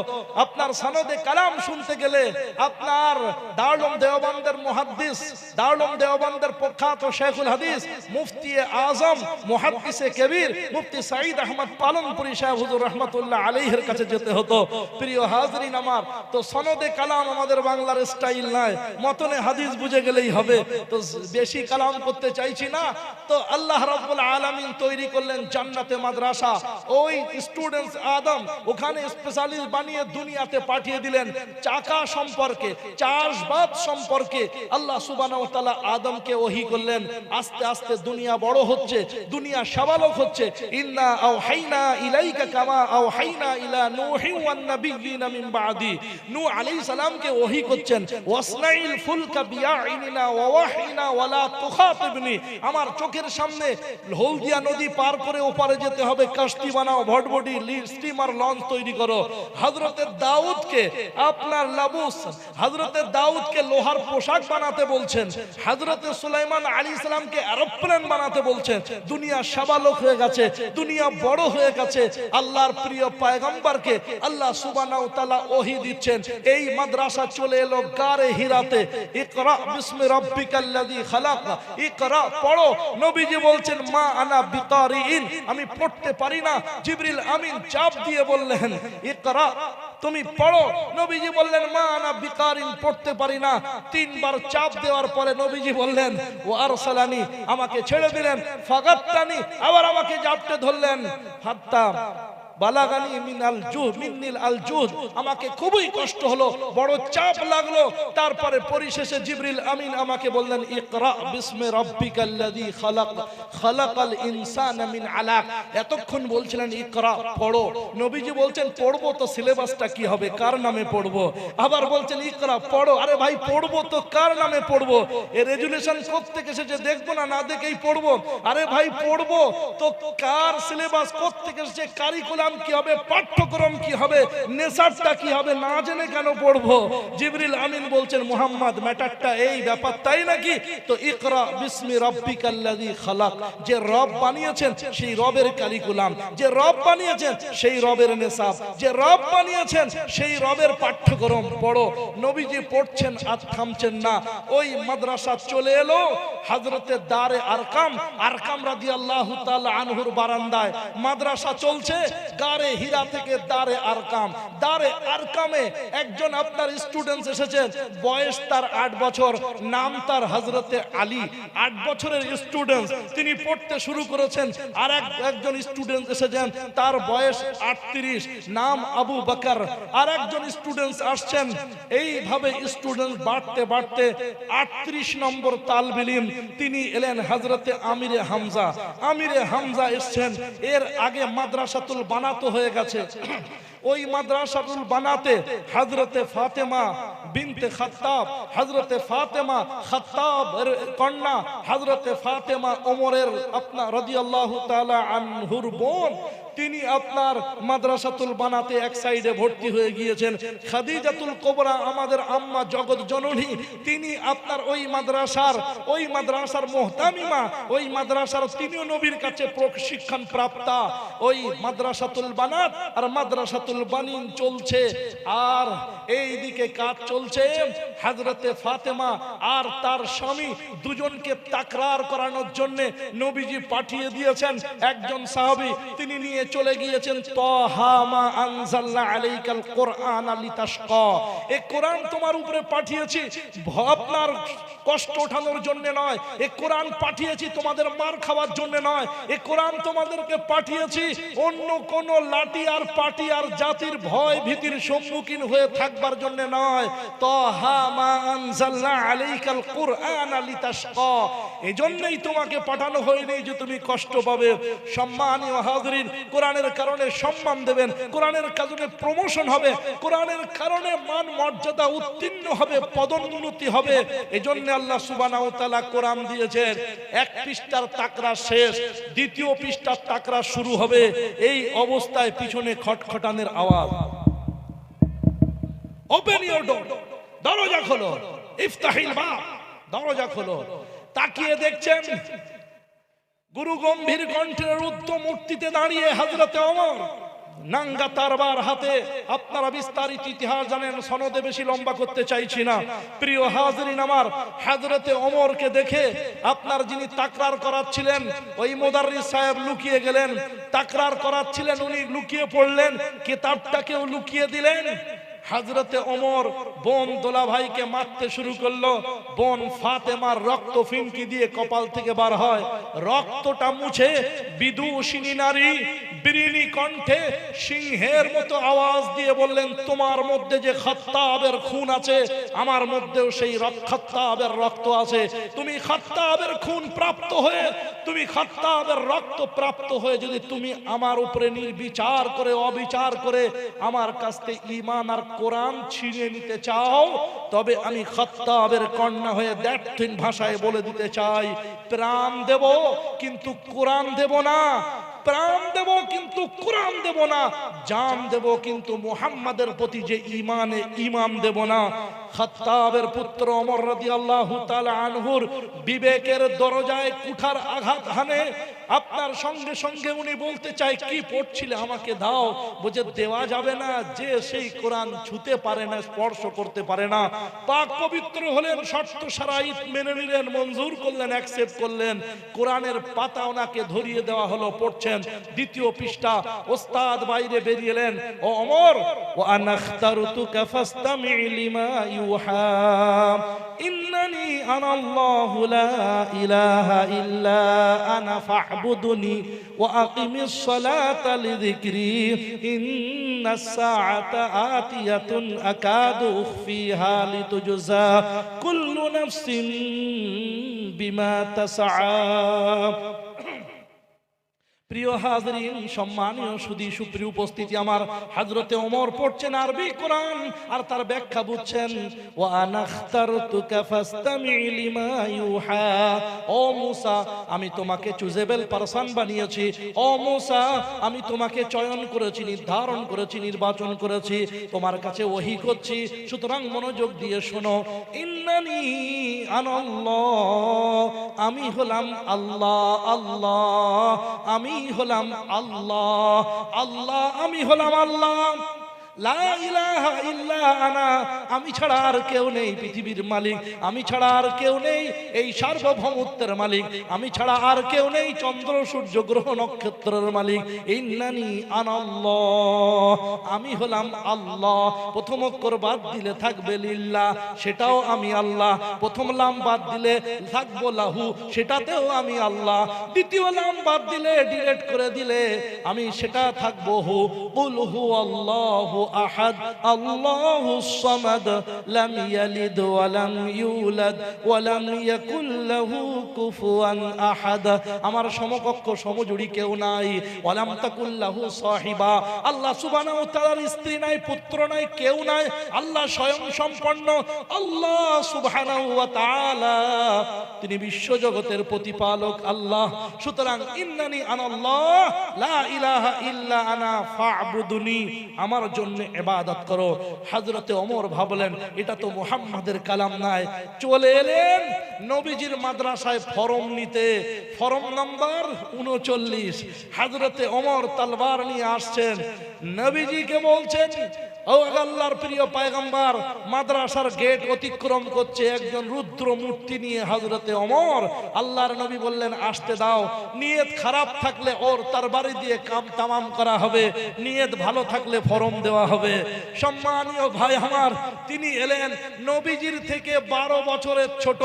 আপনার সনদে কালাম শুনতে গেলে আপনার দারুল দেওবন্দের মুহাদ্দিস, দারুল দেওবন্দের প্রখ্যাত শেখুল হাদিস মুফতি আজম মুহাদ্দিসে কবির মুফতি সাঈদ আহমদ পালনপুরি সাহেব হুজুর রাহমাতুল্লাহ আলাইহির কাছে যেতে হতো। প্রিয় হাজরিন আমার, তো সনদে কালাম আমাদের বাংলার স্টাইল নয়, মতনে হাদিস বুঝে গেলেই হবে। তো বেশি কালাম করতে চাইছি না। তো আল্লাহ রাব্বুল আলামিন তৈরি করলেন জান্নাতে মাদ্রাসা। ওই স্টুডেন্টস আদম ওখানে স্পেশালিস্ট বানিয়ে দুনিয়াতে পাঠিয়ে দিলেন। চাকা সম্পর্কে, চাষবাদ সম্পর্কে আল্লাহ সুবহানাহু ওয়া তাআলা আদমকে ওহী করলেন। আস্তে আস্তে দুনিয়া বড় হচ্ছে, দুনিয়া সাবালক হচ্ছে। ইন্না আওহাইনা ইলাইকা কামা আওহাইনা ইলা নূহি ওয়ান নাবিয়্যিনা মিন বাদি। নূহ আলাইহিস সালামকে ওহী করছেন, ওয়াসনাইল ফুলকা বিআইনিনা ওয়া ওয়াহিনা ওয়ালা তুখাতিবনি। আমার চোখের সামনে হলদিয়া নদী পার করে ওপারে যেতে হবে, কাশতি বানাও, ভটভটি, স্টিমার, লঞ্চ তৈরি করো। হযরতে দাউদকে আপনার লাবুস, হযরতে দাউদকে লোহার পোশাক বানাতে বলছেন। হযরতে সুলাইমান আলাইহিস সালামকে এরোপ্লেন বানাতে বলছেন। দুনিয়া সাবালক হয়ে গেছে, দুনিয়া বড় হয়ে গেছে। আল্লাহর প্রিয় পয়গম্বরকে আল্লাহ সুবহানাহু ওয়া তাআলা ওহী দিচ্ছেন। এই মাদ্রাসা চলে এলো গারে হিরাতে। ইকরা বিসমি রাব্বিকাল্লাযী খালাক, ইকরা পড়ো। নবীজি বলছেন মা আনা বিকারিন, আমি পড়তে পারি না। জিবরিল আমিন চাপ দিয়ে বললেন ইকরা, তুমি পড়ো। নবীজি বললেন মা আনা বিকারিন, পড়তে পারি না। তিনবার চাপ দেওয়ার পরে নবীজি বললেন ও আরসালানি, আমাকে ছেড়ে দিলেন। ফাগাত্তানি, আবার আমাকে জাপটে ধরলেন। হাত্তা বালাগানি মিনাল জুদ মিন্নিল আল জুদ, আমাকে খুবই কষ্ট হলো, বড় চাপ লাগলো। তারপরে পরিশেষে জিবরিল আমিন আমাকে বললেন ইকরা বিসমি রাব্বিকাল্লাযী খালাক, খালাকাল ইনসানা মিন আলাক। এতক্ষণ বলছিলেন ইকরা, পড়ো। নবীজি বলছেন পড়বো তো সিলেবাসটা কি হবে, কার নামে পড়বো? আবার বলছেন ইকরা, পড়ো। আরে ভাই পড়বো তো কার নামে পড়বো? এ রেজুলেশন কোত্থেকে এসেছে দেখবো না, না দেখেই পড়বো? আরে ভাই পড়বো তো কার সিলেবাস কোত্থেকে এসেছে, কারিকুলাম কি হবে, পাঠ্যক্রম কি হবে, নেশারটা কি হবে, না জেনে কেন পড়বো? জিবরিল আমিন বলছেন মুহাম্মদ ম্যাটারটা এই ব্যাপার, তাই নাকি? তো ইকরা বিসমি রাব্বিকাল্লাযী খালাক, যে রব বানিয়েছেন সেই রবের কারিকুলাম, যে রব বানিয়েছেন সেই রবের নেশাব, যে রব বানিয়েছেন সেই রবের পাঠ্যক্রম পড়ো। নবীজি পড়ছেন আর থামছেন না। ওই মাদ্রাসা চলে এলো হযরতে দারে আরকাম, আরকাম রাদিয়াল্লাহু তাআলা আনহুর বারান্দায় মাদ্রাসা চলছে। গারে হীরা থেকে দারে আরকাম, দারে আরকামে একজন আপনার স্টুডেন্ট এসেছেন, বয়স তার 8 বছর, নাম তার হযরতে আলী। 8 বছরের স্টুডেন্ট, তিনি পড়তে শুরু করেছেন। আর একজন স্টুডেন্ট এসেছেন, তার বয়স 38, নাম আবু বকর। আর একজন স্টুডেন্ট আসছেন। এইভাবে স্টুডেন্ট বাড়তে বাড়তে 38 নম্বর তালবিলিম তিনি এলেন হযরতে আমিরে হামজা। আমিরে হামজা এসেছেন। এর আগে মাদ্রাসাতুল বানাতো হয়ে গেছে। ওই মাদ্রাসাতুল বানাতে হযরতে ফাতেমা বিনতে খাত্তাব, হযরতে ফাতেমা খাত্তাবের কন্যা, হযরতে ফাতেমা ওমরের আপনার রাদিয়াল্লাহু তাআলা আনহুর বোন, তিনি আপনার মাদ্রাসাতুল বানাতে এক সাইডে ভর্তি হয়ে গিয়েছেন। খাদিজাতুল কুবরা আমাদের আম্মা জগৎ জননী, তিনি আপনার ওই মাদ্রাসার মুহতামিমা, ওই মাদ্রাসার তিনিও নবীর কাছে প্রশিক্ষণ প্রাপ্তা। ওই মাদ্রাসাতুল বানাত আর মাদ্রাসাতুল বানিন চলছে। আর এই দিকে কাজ চলছে হযরতে ফাতেমা আর তার স্বামী দুজনকে তাকরার করানোর জন্য নবীজি পাঠিয়ে দিয়েছেন একজন সাহাবী, তিনি নিয়ে চলে গিয়েছেন তাহা মা আনজালনা আলাইকাল কুরআনা লিতাশকা, এই কোরআন তোমার উপরে পাঠিয়েছি আপনার কষ্ট ওঠানোর জন্য নয়, এই কোরআন পাঠিয়েছি তোমাদের মার খাওয়ার জন্য নয়, এই কোরআন তোমাদেরকে পাঠিয়েছি অন্য কোন লাঠি আর পাটি আর জাতির ভয় ভীতির সম্মুখীন হয়ে থাকবার জন্য নয়। তাহা মা আনজালনা আলাইকাল কুরআনা লিতাশকা, এজন্যই তোমাকে পাঠানো হয়নি যে তুমি কষ্ট পাবে। সম্মানীয় হাজরিন, কোরআনের কারণে সম্মান দেবেন, কোরআনের কারণে প্রমোশন হবে, কোরআনের কারণে মান মর্যাদা উত্তীর্ণ হবে, পদোন্নতি হবে। এজন্য আল্লাহ সুবহানাহু ওয়া তাআলা কোরআন দিয়েছেন। এক পৃষ্ঠার তাকরা শেষ, দ্বিতীয় পৃষ্ঠার তাকরা শুরু হবে। এই অবস্থায় পিছনে খটখটানের আওয়াজ। ওপেন ইওর ডোর, দরজা খোলো, ইফতাহিল বাব, দরজা খোলো। তাকিয়ে দেখছেন গুরু গম্ভীর কণ্ঠের রুদ্ধ মূর্তিতে দাঁড়িয়ে হযরতে ওমর, নাঙ্গা তরবার হাতে। আপনারা বিস্তারিত ইতিহাস জানেন, সনদে বেশি লম্বা করতে চাইছি না। প্রিয় হাজরিন আমার, হযরতে ওমরকে দেখে আপনার যিনি তাকরার করাচ্ছিলেন ওই মুদাররিস সাহেব লুকিয়ে গেলেন। তাকরার করাচ্ছিলেন উনি লুকিয়ে পড়লেন, কিতাবটাকেও লুকিয়ে দিলেন। হযরতে ওমর বোন দোলা ভাইকে মারতে শুরু করলো। বোন ফাতেমার রক্ত ফিনকি দিয়ে কপাল থেকে বার হয়। রক্তটা মুছে বিদুষিনী নারী বিরিনি কণ্ঠে সিংহের মতো আওয়াজ দিয়ে বললেন, তোমার মধ্যে যে খাত্তাবের খুন আছে, আমার মধ্যেও সেই খাত্তাবের রক্ত আছে। তুমি খাত্তাবের খুন প্রাপ্ত হয়ে, তুমি খাত্তাবের রক্ত প্রাপ্ত হয়ে যদি তুমি আমার উপরে নির্বিচার করে, অবিচার করে আমার কাছ থেকে ঈমান আর কোরআন ছিনিয়ে নিতে চাও, তবে আমি খাত্তাবের কন্যা হয়ে দ্ব্যর্থহীন ভাষায় বলে দিতে চাই, প্রাণ দেব কিন্তু কোরআন দেব না। প্রাণ দেব কিন্তু কোরআন দেব না। জান দেব কিন্তু মুহাম্মাদের প্রতি যে ঈমানে ঈমান দেব না। খাত্তাবের পুত্র ওমর রাদিয়াল্লাহু তাআলা আনহুর বিবেকের দরজায় কুঠার আঘাত হানে। আপনার সঙ্গে সঙ্গে উনি বলতে চায়, কি পড়ছিলে আমাকে দাও। বলে দেওয়া যাবে না, যে সেই কোরআন ছুঁতে পারে না, স্পর্শ করতে পারে না। পাক পবিত্র হলেন, শর্ত শারাইত মেনে নিলেন, মঞ্জুর করলেন, অ্যাকসেপ্ট করলেন। কোরআনের পাতা ওনাকে ধরিয়ে দেওয়া হলো, পড়ছেন। দ্বিতীয় পৃষ্ঠা, ওস্তাদ বাইরে বেরিয়ে এলেন, ও ওমর, ওয়া আনাখতারতুকা ফাসতামি লিমা ইউহা ইন্নানি আনাল্লাহু লা ইলাহা ইল্লা আনা ফা'বুদনি ওয়া আকিমিস সালাতা লিযিকরি ইন্নাস সাআতা আতিয়াতুন আকাদু উখফিহা লিতুজজা কুল্লু নাফসিন বিমা তাসআ। প্রিয় হাজরিন, সম্মানীয় সুধী সুপ্রিয় উপস্থিতি আমার, হযরতে ওমর পড়ছেন আরবি কোরআন আর তার ব্যাখ্যা বুঝছেন। ওয়া আনাখতারতুকা ফাসতামি লিমা ইউহা, ও মুসা, আমি তোমাকে চুজেবল পারসন বানিয়েছি। ও মুসা, আমি তোমাকে চয়ন করেছি, নির্ধারণ করেছি, নির্বাচন করেছি, তোমার কাছে ওহী করছি, সুতরাং মনোযোগ দিয়ে শোনো। ইন্নানি আনাল্লাহ, আমি হলাম আল্লাহ। আল্লাহ, আমি হলাম আল্লাহ। আল্লাহ, আমি হলাম আল্লাহ। লা ইলাহা ইল্লা আনা, আমি ছাড়া আর কেউ নেই পৃথিবীর মালিক, আমি ছাড়া আর কেউ নেই এই সার্বভৌমত্বের মালিক, আমি ছাড়া আর কেউ নেই চন্দ্র সূর্য গ্রহ নক্ষত্রের মালিক। ইন্নানি আনাল্লাহ, আমি হলাম আল্লাহ। প্রথম অক্ষর বাদ দিলে থাকবে লিল্লাহ, সেটাও আমি আল্লাহ। প্রথম লাম বাদ দিলে থাকবো লাহু, সেটাতেও আমি আল্লাহ। দ্বিতীয় লাম বাদ দিলে, ডিলিট করে দিলে আমি সেটা থাকবো হু। কুল হু আল্লাহু আহাদ আল্লাহুস সামাদ লাম ইয়ালিদ ওয়া লাম ইউলাদ ওয়া লাম ইয়াকুল লাহু কুফুয়ান আহাদ। আমার সমকক্ষ সমজুড়ি কেউ নাই। ওয়া লাম তাকুল লাহু সাহিবা, আল্লাহ সুবহানাহু ওয়া তাআলার স্ত্রী নাই, পুত্র নাই, কেউ নাই। আল্লাহ স্বয়ং সম্পন্ন। আল্লাহ সুবহানাহু ওয়া তাআলা তিনি বিশ্বজগতের প্রতিপালক আল্লাহ। সুতরাং ইন্নানি আনাল্লাহ লা ইলাহা ইল্লা আনা ফা'বুদুনি, আমার জন্য ইবাদত করো। হযরতে ওমর ভাবলেন, এটা তো মুহাম্মাদের কালাম নাই। চলে এলেন নবীজির মাদ্রাসায় ফরম নিতে। Form number 39। হযরতে ওমর তলবার নিয়ে আসছেন, নবীজিকে বলছেন, ও আল্লাহর প্রিয় পয়গম্বর, মাদ্রাসার গেট অতিক্রম করছে একজন রুদ্র মূর্তি নিয়ে হযরতে ওমর। আল্লাহর নবী বললেন, আসতে দাও। নিয়ত খারাপ থাকলে ওর তরবারি দিয়ে কাম তামাম করা হবে, নিয়ত ভালো থাকলে ফরম দেওয়া হবে। সম্মানীয় ভাই আমার, তিনি এলেন নবীজির থেকে 12 বছরের ছোট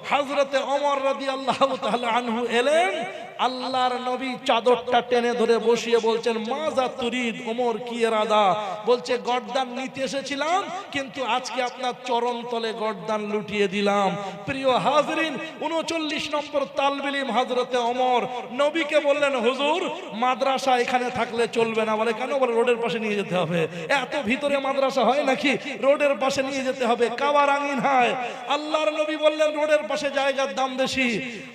হযরতে ওমর রাদিয়াল্লাহু তাআলা আনহু এলেন। আল্লাহর নবী চাদরটা টেনে ধরে বসিয়ে বলছেন, মাজা তুরিদ ওমর, কি ইরাদা? বলছে গর্দান নিতে এসেছিলাম, কিন্তু আজকে আপনার চরণ তলে গর্দান লুটিয়ে দিলাম। প্রিয় হাজরিন, 39 নম্বর তালবিলিম হযরতে ওমর নবীকে বললেন, হুজুর মাদ্রাসা এখানে থাকলে চলবে না। বলে কেন? বলে রোডের পাশে নিয়ে যেতে হবে। এত ভিতরে মাদ্রাসা হয় নাকি? রোডের পাশে নিয়ে যেতে হবে, কাবার আঙিন হয়। আল্লাহর নবী বললেন রোডের পাশে জায়গার দাম বেশি।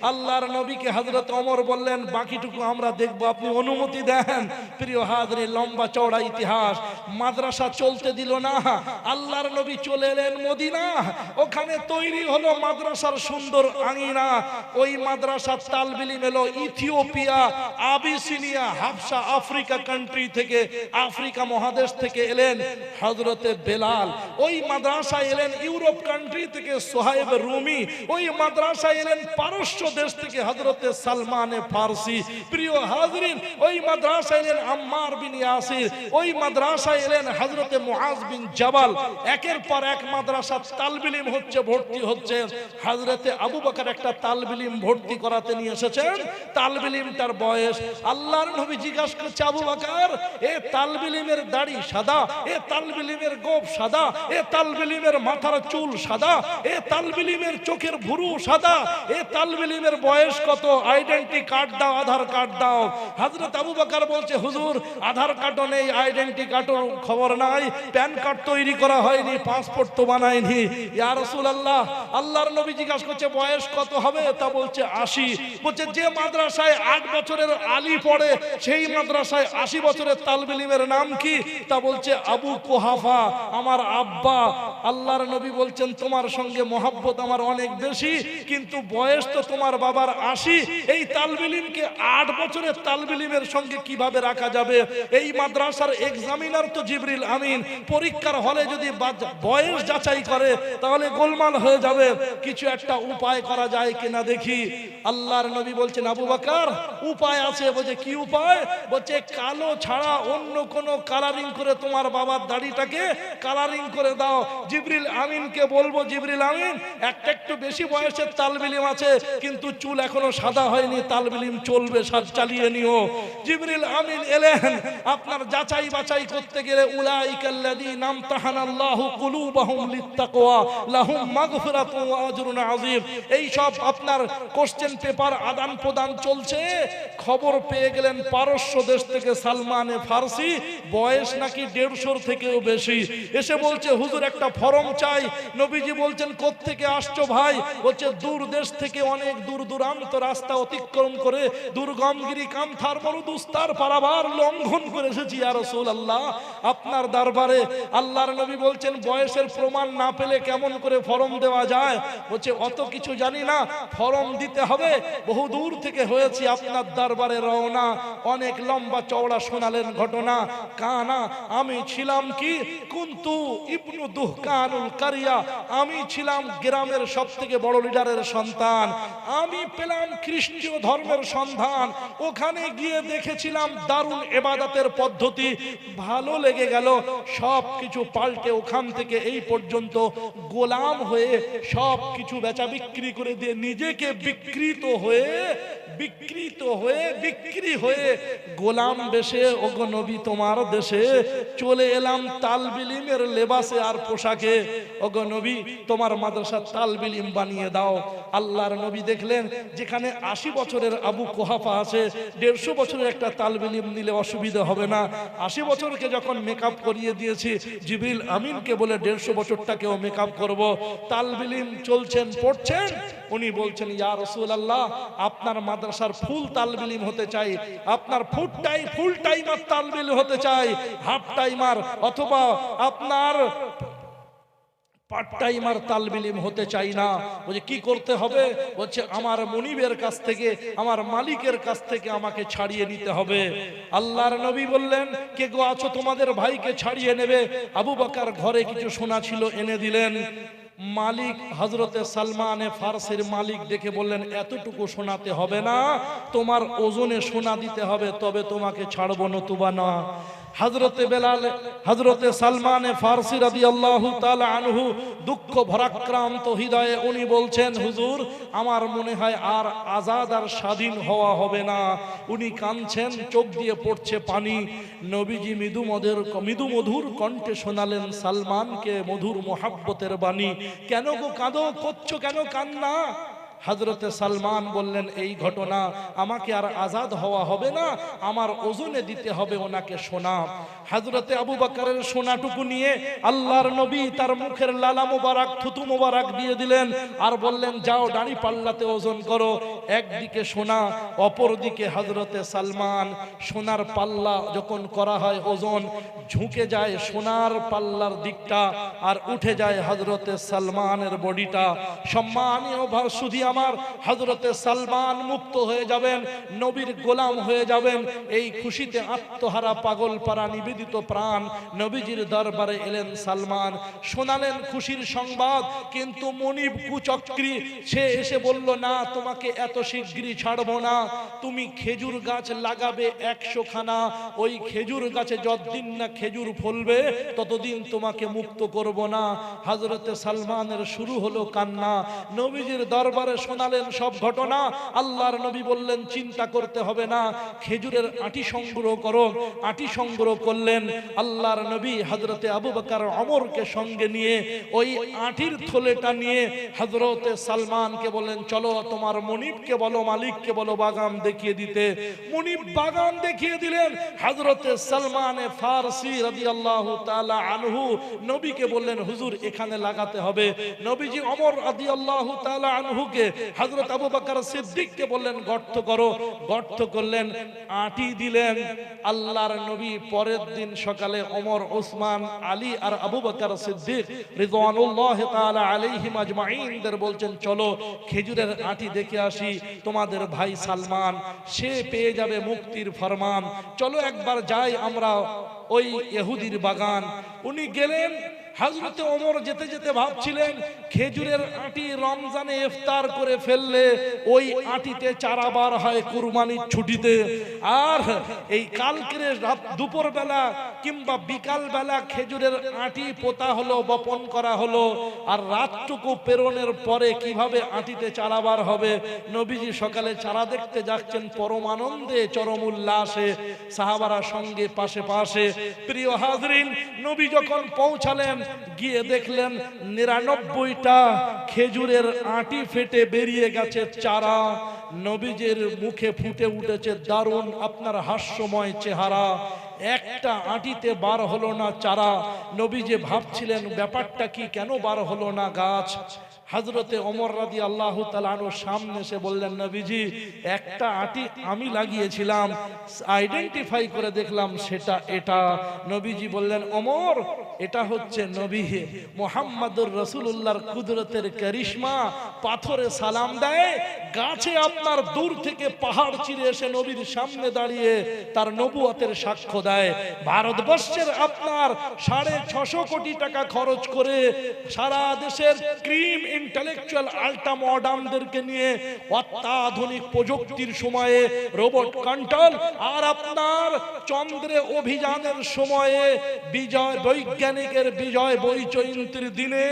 আল্লাহর নবীকে হযরত ওমর বললেন বাকিটুকু আমরা দেখব, আপনি অনুমতি দেন। প্রিয় হাজরিন, লম্বা চওড়া ইতিহাস। মাদ্রাসা চলতে দিল না। আল্লাহর নবী চলে এলেন মদিনা। ওখানে তৈরি হলো মাদ্রাসার সুন্দর আঙিনা। ওই মাদ্রাসার তালবিলিম এলো ইথিওপিয়া, আবিসিনিয়া, হাবশা, আফ্রিকা কান্ট্রি থেকে, আফ্রিকা মহাদেশ থেকে এলেন হযরতে বেলাল। ওই মাদ্রাসায় এলেন ইউরোপ কান্ট্রি থেকে সোহাইব রুমি। ওই মাদ্রাসায় এলেন পারস্য দেশ থেকে হযরতে সালমানে ফারসি। প্রিয় হাজরিন, ওই মাদ্রাসায় এলেন আম্মার বিন ইয়াসির। ওই মাদ্রাসায় এলেন হযরতে মুআজ বিন জাবাল। একের পর এক মাদ্রাসা তালবিলিম হচ্ছে, ভর্তি হচ্ছে। হযরতে আবু বকর একটা তালবিলিম ভর্তি করাতে নিয়ে এসেছেন। তালবিলিমটার বয়স, আল্লাহর নবী জিজ্ঞাসা করছে, আবু বকর এ তালবিলিমের দাড়ি সাদা, এ তালবিলিমের গোঁফ সাদা, এ তালবিলিমের মাথার চুল সাদা, এ তালবিলিমের চোখের ভুরু সাদা, এ তালবিলিমের বয়স কত? আইডেন্টি কার্ড দাও, আধার কার্ড দাও। হযরত আবু বকর বলছে, হুজুর আধার কার্ডও নেই, আইডেন্টি কার্ডও খবর নাই, প্যান কার্ড তৈরি করা হয়নি, পাসপোর্ট তো বানায়নি। ইয়া রাসূলুল্লাহ, আল্লাহর নবী জিজ্ঞাসা করছে বয়স কত হবে? তা বলছে 80। বলছে যে মাদ্রাসায় 8 বছরের আলী পড়ে সেই মাদ্রাসায় 80 বছরের তালবিলিমের নাম কি? তা বলছে আবু কুহাফা, আমার আব্বা। আল্লাহর নবী বলছেন তোমার সঙ্গে মহব্বত আমার অনেক বেশি, কিন্তু বয়স তো তোমার বাবার 80। এই তালবিলিমকে 8 বছরের তালবিলিমের সঙ্গে কিভাবে রাখা যাবে? এই মাদ্রাসার এক্সামিনার তো জিবরিল আমিন। পরীক্ষার হলে যদি বয়স যাচাই করে তাহলে গোলমাল হয়ে যাবে। কিছু একটা উপায় করা যায় কিনা দেখি। আল্লাহর নবী বলছেন, আবু বকর উপায় আছে। বলছে কি উপায়? বলছে কালো ছাড়া অন্য কোন কালারিং করে তোমার বাবার দাড়িটাকে কালারিং করে দাও। জিবরিল আমিনকে বলবো, জিবরিল আমিন একটা একটু বেশি বয়সের তালবিলিম আছে, কিন্তু চুল এখনো সাদা হয়নি, তালবিলিম চলবে, চালিয়ে নিও। জিবরিল আমিন এলেন। আপনার যাচাই বাছাই করতে গেলে উলাইকাল্লাযীনা আমতাহানাল্লাহু কুলুবাহুম লিত্তাকওয়া লাহুম মাগফিরাতুন ওয়া আজরুন আযীম। এই সব আপনার কোশ্চেন পেপার আদান প্রদান চলছে। খবর পেয়ে গেলেন পারস্য দেশ থেকে সালমানে ফারসি, বয়স নাকি 150 থেকেও বেশি। এসে বলছে হুজুর একটা ফর্ম চাই। নবীজি বলছেন কোত্থেকে আসছো ভাই? বলছে দূর দেশ থেকে, অনেক দূর দূরান্ত রাস্তা অতিক্রম করে দুর্গমগিরি কামথার মরুদুস্তার পারাবার লঙ্ঘন করে এসেছি ইয়া রাসূলুল্লাহ আপনার দরবারে। আল্লাহর নবী বলছেন বয়সের প্রমাণ না পেলে কেমন করে ফর্ম দেওয়া যায়? বলছে অত কিছু জানি না, ফর্ম দিতে হবে, বহু দূর থেকে হয়েছি আপনার দরবারে রওনা। অনেক লম্বা চওড়া শোনালেন ঘটনা। কানা আমি ছিলাম কি? কুনতু ইবনু দুহকানুল কারিয়া, আমি ছিলাম গ্রামের সবথেকে বড় লিডারের সন্তান। আমি পেলাম খ্রিস্টীয় ধর্মের সন্ধান। ওখানে গিয়ে দেখেছিলাম দারুণ ইবাদতের পদ্ধতি, ভালো লেগে গেল। সব কিছু পাল্টে ওখান থেকে এই পর্যন্ত গোলাম হয়ে সব কিছু বেচা বিক্রি করে দিয়ে নিজেকে বিক্রি হয়ে গোলাম বেশে ওগো নবী তোমার দেশে চলে এলাম তালবিলিমের লেবাসে আর পোশাকে। ওগো নবী তোমার মাদ্রাসা তালবিলিম বানিয়ে দাও। আল্লাহর নবী দেখলেন যেখানে 80 বছরের আবু কুহাফা আছে, 150 বছরের একটা তালবিলিম নিলে অসুবিধা হবে না। 80 বছরকে যখন মেকআপ করিয়ে দিয়েছি, জিবরিল আমিনকে বলে 150 বছরটাকেও মেকআপ করব। তালবিলিম চলছেন, পড়ছেন। উনি বলছেন ইয়া রাসূলুল্লাহ আপনার মাদ্রাসার ফুল তালবিলিম হতে চাই, আপনার ফুল টাইমার তালবিলিম হতে চাই, হাফ টাইমার অথবা আপনার পার্ট টাইমার তালবিলিম হতে চাই না। বলছে কি করতে হবে? বলছে আমার মনিবের কাছ থেকে, আমার মালিকের কাছ থেকে আমাকে ছাড়িয়ে নিতে হবে। আল্লাহর নবী বললেন কে গো আছো তোমাদের ভাইকে ছাড়িয়ে নেবে? আবু বকর ঘরে কিছু সোনা ছিল এনে দিলেন। মালিক হযরতে সালমানে ফারসির মালিক দেখে বললেন এতটুকু শোনাতে হবে না, তোমার ওজনে সোনা দিতে হবে, তবে তোমাকে ছাড়বো, নতুবা না। হযরতে বেলাল, হযরতে সালমানে ফারসি রাদিয়াল্লাহু তাআলা আনহু দুঃখ ভরাক্রান্ত হৃদয়ে উনি বলছেন, হুজুর আমার মনে হয় আর আজাদ আর স্বাধীন হওয়া হবে না। উনি কাঁদছেন, চোখ দিয়ে পড়ছে পানি। নবীজি মৃদু মধুর কণ্ঠে শোনালেন সালমানকে মধুর মোহাব্বতের বাণী। কেন গো কাঁদো, করছো কেন কান্না? হযরতে সালমান বললেন, এই ঘটনা, আমাকে আর আজাদ হওয়া হবে না, আমার ওজনে দিতে হবে ওনাকে সোনা। হযরতে আবু বকরের সোনাটুকু নিয়ে আল্লাহর নবী তার মুখের লালা মোবারক, থুতু মোবারক দিয়ে দিলেন আর বললেন, যাও দাড়ি পাল্লাতে ওজন করো। একদিকে সোনা, অপরদিকে হযরতে সালমান। সোনার পাল্লা যখন করা হয় ওজন, ঝুঁকে যায় সোনার পাল্লার দিকটা আর উঠে যায় হযরতে সালমানের বডিটা। সম্মানীয় ভাসুদি আমার, হযরতে সালমান মুক্ত হয়ে যাবেন, নবীর গোলাম হয়ে যাবেন। এই খুশিতে আত্মহারা পাগল পারা নিবেদিত প্রাণ নবীজির দরবারে এলেন সালমান, শোনালেন খুশির সংবাদ। কিন্তু মনিব কুচক্রী, সে এসে বলল, না তোমাকে এত শীঘ্রই ছাড়বো না, তুমি খেজুর গাছ লাগাবে 100 খানা, ওই খেজুর গাছে যতদিন না খেজুর ফলবে ততদিন তোমাকে মুক্ত করব না। হযরতে সালমানের শুরু হলো কান্না। নবীজির দরবারে শোনালেন সব ঘটনা। আল্লাহর নবী বললেন, চিন্তা করতে হবে না, খেজুরের আটি সংগ্রহ করো। আটি সংগ্রহ করলেন। আল্লাহর নবী হযরতে আবু বকর ওমরকে সঙ্গে নিয়ে ওই আটির থলেটা নিয়ে হযরতে সালমানকে বললেন, চলো তোমার মনিবকে বলো, মালিককে বলো বাগান দেখিয়ে দিতে। মনিব বাগান দেখিয়ে দিলেন। হযরতে সালমানে ফারসি রাদিয়াল্লাহু তাআলা আনহু নবীকে বললেন, হুজুর এখানে লাগাতে হবে। নবীজি ওমর রাদিয়াল্লাহু তাআলা আনহুকে, হযরত আবু বকর সিদ্দিককে বললেন, গর্ত করো। গর্ত করলেন, আটি দিলেন। আল্লাহর নবী পরের দিন সকালে ওমর, ওসমান, আলী আর আবু বকর সিদ্দিক রিদওয়ানুল্লাহি তাআলা আলাইহিম আজমাইনদের বলছেন, চলো খেজুরের আটি দেখে আসি। তোমাদের ভাই সালমান, সে পেয়ে যাবে মুক্তির ফরমান। চলো একবার যাই আমরা ওই ইহুদির বাগান। উনি গেলেন। হযরতে ওমর যেতে যেতে ভাবছিলেন, খেজুরের আটি রমজানে ইফতার করে ফেললে ওই আটিতে চারাবার হয় কুরবানির ছুটিতে। আর এই কালকের রাত দুপুর বেলা কিংবা বিকাল বেলা খেজুরের আটি পোতা হলো, বপন করা হলো, আর রাতটুকু পেরোনের পরে কিভাবে আটিতে চারাবার হবে। নবীজি সকালে চারা দেখতে যাচ্ছেন পরম আনন্দে, চরম উল্লাসে, সাহাবারা সঙ্গে পাশে পাশে। প্রিয় হাজরিন, নবী যখন পৌঁছালেন, গিয়ে দেখলেন 99টা খেজুরের আটি ফেটে বেরিয়ে গেছে চারা। নবীজির মুখে ফুটে উঠেছে দারুণ আপনার হাস্যময় চেহারা। একটা আটিতে বার হলো না চারা। নবীজি ভাবছিলেন ব্যাপারটা কি, কেন বার হলো না গাছ। হযরতে ওমর রাদিয়াল্লাহু তাআলা আনহুর সামনে এসে বললেন, নবীজি একটা আটি আমি লাগিয়েছিলাম, আইডেন্টিফাই করে দেখলাম সেটা এটা। নবীজি বললেন, ওমর এটা হচ্ছে নবী মুহাম্মদুর রাসূলুল্লাহর কুদরতের কারিশমা। পাথরে সালাম দেয়, গাছে আপনার দূর থেকে পাহাড় চিরে এসে নবীর সামনে দাঁড়িয়ে তার নবুয়তের সাক্ষ্য দেয়। ভারতবর্ষের আপনার 650 কোটি টাকা খরচ করে সারা দেশের ক্রিম ইন্টেলেকচুয়াল আল্ট্রা মডার্নদেরকে নিয়ে অত্যাধুনিক প্রযুক্তির সময়ে রোবট কন্ট্রোল আর আপনার চন্দ্রে অভিযানের সময়ে বিজয় বৈজ্ঞানিকের বিজয় বৈজয়ন্তীর দিনে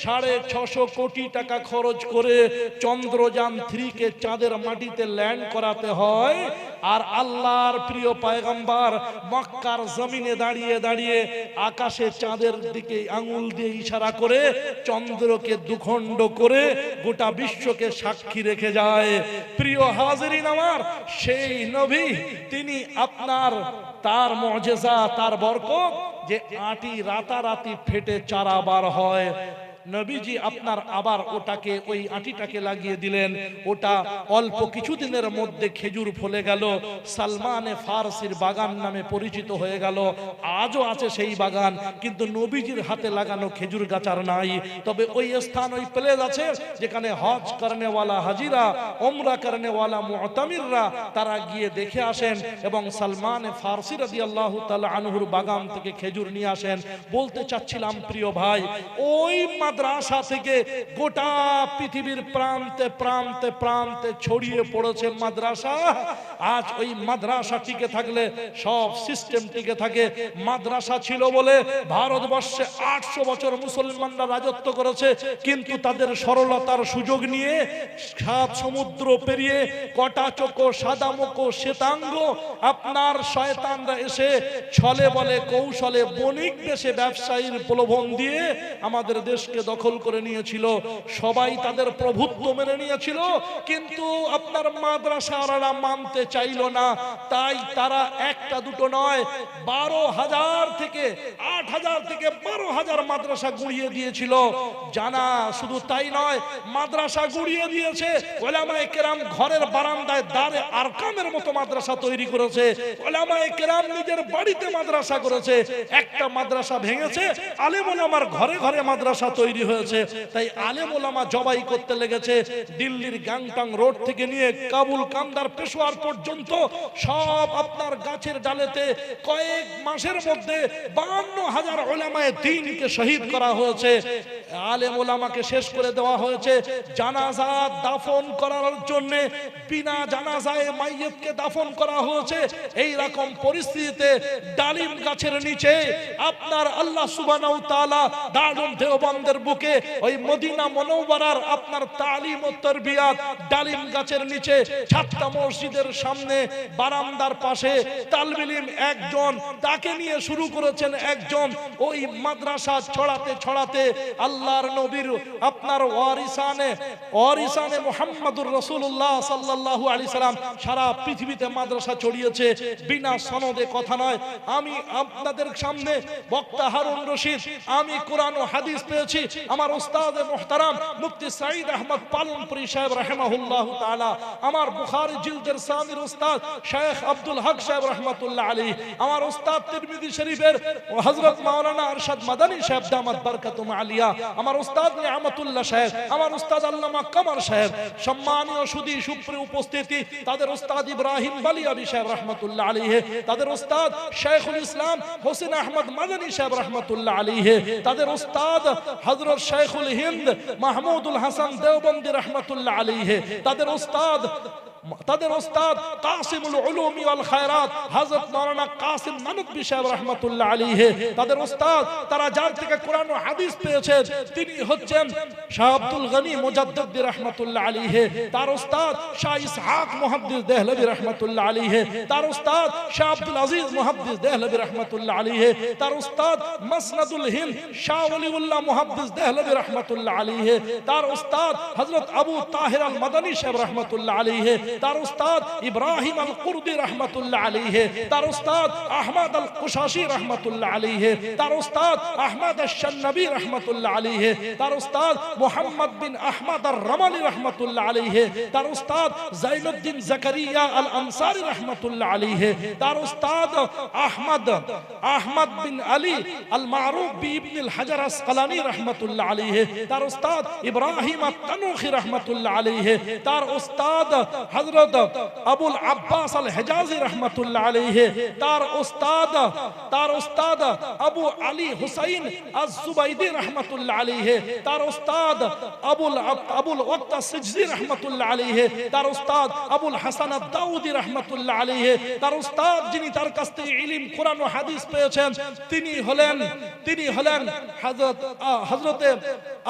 650 কোটি টাকা খরচ করে চন্দ্রযান 3 কে চাঁদের মাটিতে ল্যান্ড করাতে হয়। আর আল্লাহর প্রিয় পয়গম্বর মক্কার জমিনে দাঁড়িয়ে দাঁড়িয়ে আকাশে চাঁদের দিকে আঙ্গুল দিয়ে ইশারা করে চন্দ্রকে দুখণ্ড করে গোটা বিশ্বকে সাক্ষী রেখে যায়। প্রিয় হাজিরিন আমার, সেই নবী তিনি আপনার তার মুজিজা, তার বরকত যে আটি রাতারাতি ফেটে চারা বার হয়। নবীজি আপনার আবার ওটাকে, ওই আটিটাকে লাগিয়ে দিলেন। ওটা অল্প কিছুদিনের মধ্যে খেজুর ফলে গেল, সালমানে ফারসির বাগান নামে পরিচিত হয়ে গেল। আজও আছে সেই বাগান, কিন্তু নবীজির হাতে লাগানো খেজুর গাছ আর নাই। তবে ওই স্থান, ওই প্লেস আছে যেখানে হজ করনেওয়ালা হাজিরা, ওমরা করনেওয়ালা মুতামিররা তারা গিয়ে দেখে আসেন এবং সালমানে ফারসি রাদিয়াল্লাহু তাআলা আনহুর বাগান থেকে খেজুর নিয়ে আসেন। বলতে চাচ্ছিলাম প্রিয় ভাই, ওই মাদ্রাসা থেকে গোটা পৃথিবীর প্রান্তে প্রান্তে প্রান্তে ছড়িয়ে পড়েছে মাদ্রাসা। আজ ওই মাদ্রাসা টিকে থাকলে সব সিস্টেম টিকে থাকে। মাদ্রাসা ছিল বলে ভারতবর্ষে 800 বছর মুসলমানরা রাজত্ব করেছে, কিন্তু তাদের সরলতার সুযোগ নিয়ে সাত সমুদ্র পেরিয়ে কটা চোখো সাদা মুখো শ্বেতাঙ্গ আপনার শয়তানরা এসে ছলে বলে কৌশলে বণিক দেশে ব্যবসায়ীর প্রলোভন দিয়ে আমাদের দেশকে দখল করে নিয়েছিল। সবাই তাদের প্রভুত্ব মেনে নিয়েছিল, কিন্তু আপনার মাদ্রাসারা মানতে চাইল না। তাই তারা একটা দুটো নয়, 12,000 থেকে 8,000 থেকে 12,000 মাদ্রাসা গুড়িয়ে দিয়েছিল। জানা শুধু তাই নয়, মাদ্রাসা গুড়িয়ে দিয়েছে ওলামায়ে কেরাম ঘরের বারান্দায় দারে আরকামের মতো মাদ্রাসা তৈরি করেছে। ওলামায়ে কেরাম নিজের বাড়িতে মাদ্রাসা করেছে। একটা মাদ্রাসা ভেঙেছে, আলেম ওলামার ঘরে ঘরে মাদ্রাসা তৈরি হয়েছে। তাই আলেম ওলামা জবাই করতে লেগেছে। দিল্লির গ্যাংটং রোড থেকে নিয়ে কাবুল, কান্দার, পেশোয়ার পর্যন্ত সব আপনার গাছের ডালেতে কয়েক মাসের মধ্যে 52,000 ওলামায়ে দ্বীনকে শহীদ করা হয়েছে। আলেম ওলামাকে শেষ করে দেওয়া হয়েছে। জানাজা দাফন করার জন্য বিনা জানাজায় মাইয়তকে দাফন করা হয়েছে। এই রকম পরিস্থিতিতে ডালিম গাছের নিচে আপনার আল্লাহ সুবহানাহু ওয়া তাআলা দারুল দেওবন্দের বুকে ওই মদিনা মুনাওয়ারার আপনার তালিম ও তারবিয়াত ডালিম গাছের নিচে ছাত্তা মসজিদের সামনে বারান্দার পাশে তালবিল ইলম একজন, তাকে নিয়ে শুরু করেছেন একজন। ওই মাদ্রাসা ছড়াতে ছড়াতে আল্লাহর নবীর আপনার ওয়ারিসানে মুহাম্মদুর রাসূলুল্লাহ সাল্লাল্লাহু আলাইহি সাল্লাম সারা পৃথিবীতে মাদ্রাসা ছড়িয়েছে। বিনা সনদে কথা নয়। আমি আপনাদের সামনে বক্তা হারুন রশিদ, আমি কোরআন ও হাদিস পেয়েছি আমার উস্তাদ মুহতারাম মুফতি সাঈদ আহমদ পালনপুরি সাহেব রাহিমাহুল্লাহু তাআলা, আমার বুখারী জিলদের সামির উস্তাদ শেখ আব্দুল হক সাহেব রাহমাতুল্লাহ আলাইহি, আমার উস্তাদ তিরমিজি শরীফের হযরত মাওলানা আরশাদ মাদানী সাহেব দামাত বরকাতুম আলিয়া, আমার উস্তাদ নিয়ামতুল্লাহ সাহেব, আমার উস্তাদ আল্লামা কামার সাহেব, সম্মানীয় সুদী সুপ্রিয় উপস্থিতি, তাদের উস্তাদ ইব্রাহিম বালিয়াবি সাহেব রাহমাতুল্লাহ আলাইহি, তাদের উস্তাদ শাইখুল ইসলাম হোসেন আহমদ মাদানী সাহেব রাহমাতুল্লাহ আলাইহি, তাদের উস্তাদ হযরত শাইখুল হিন্দ মাহমুদুল হাসান দেওবন্দি রাহমাতুল্লাহ আলাইহি, তাদের উস্তাদ কাসিমুল উলুমি ওয়াল খায়রাত হযরত মাওলানা কাসিম নানবী সাহেব রাহমাতুল্লাহ আলাইহি, তাদের উস্তাদ তারা যার থেকে কোরআন ও হাদিস পেয়েছেন তিনি হচ্ছেন শাহ আব্দুল গনি মুজাদ্দিদ রাহমাতুল্লাহ আলাইহি, তার উস্তাদ শাহ ইসহাক মুহাদ্দিস দেহলভী রাহমাতুল্লাহ আলাইহি, তার উস্তাদ শাহ আব্দুল আজিজ মুহাদ্দিস দেহলভী রাহমাতুল্লাহ আলাইহি, তার উস্তাদ মাসনাদুল হিন্দ শাহ ওলিউল্লাহ মুহাদ্দিস দেহলভী রাহমাতুল্লাহ আলাইহি, তার উস্তাদ হযরত আবু তাহির আল মাদানী সাহেব রাহমাতুল্লাহ আলাইহি, তার উস্তাদ ইব্রাহিম আল কুরদি রাহমাতুল্লাহ আলাইহি, তার উস্তাদ আহমদ আল কুশাশি রাহমাতুল্লাহ আলাইহি, তার উস্তাদ আহমদ আশ-শান্নবী রাহমাতুল্লাহ আলাইহি, তার উস্তাদ মুহাম্মদ বিন আহমদ আর-রামালি রাহমাতুল্লাহ আলাইহি, তার উস্তাদ জাইনুদ্দিন জাকারিয়া আল আনসারী রাহমাতুল্লাহ আলাইহি, তার উস্তাদ আহমদ বিন আলী আল মারুফ বি ইবন আল হাজার আসকালানী রাহমাতুল্লাহ আলাইহি, তার উস্তাদ ইব্রাহিম আত-তানুখী রাহমাতুল্লাহ আলাইহি, তার উস্তাদ হযরত আবুল আব্বাস আল হেজাজি রাহমাতুল্লাহ আলাইহি, তার উস্তাদ আবু আলী হুসাইন আজ-জুবাইদি রাহমাতুল্লাহ আলাইহি, তার উস্তাদ আবুল ওয়াক্ত সিজজি রাহমাতুল্লাহ আলাইহি, তার উস্তাদ আবুল হাসান আদ-দাউদি রাহমাতুল্লাহ আলাইহি, তার উস্তাদ যিনি তার কাছ থেকে ইলম কোরআন ও হাদিস পেয়েছেন তিনি হলেন হযরত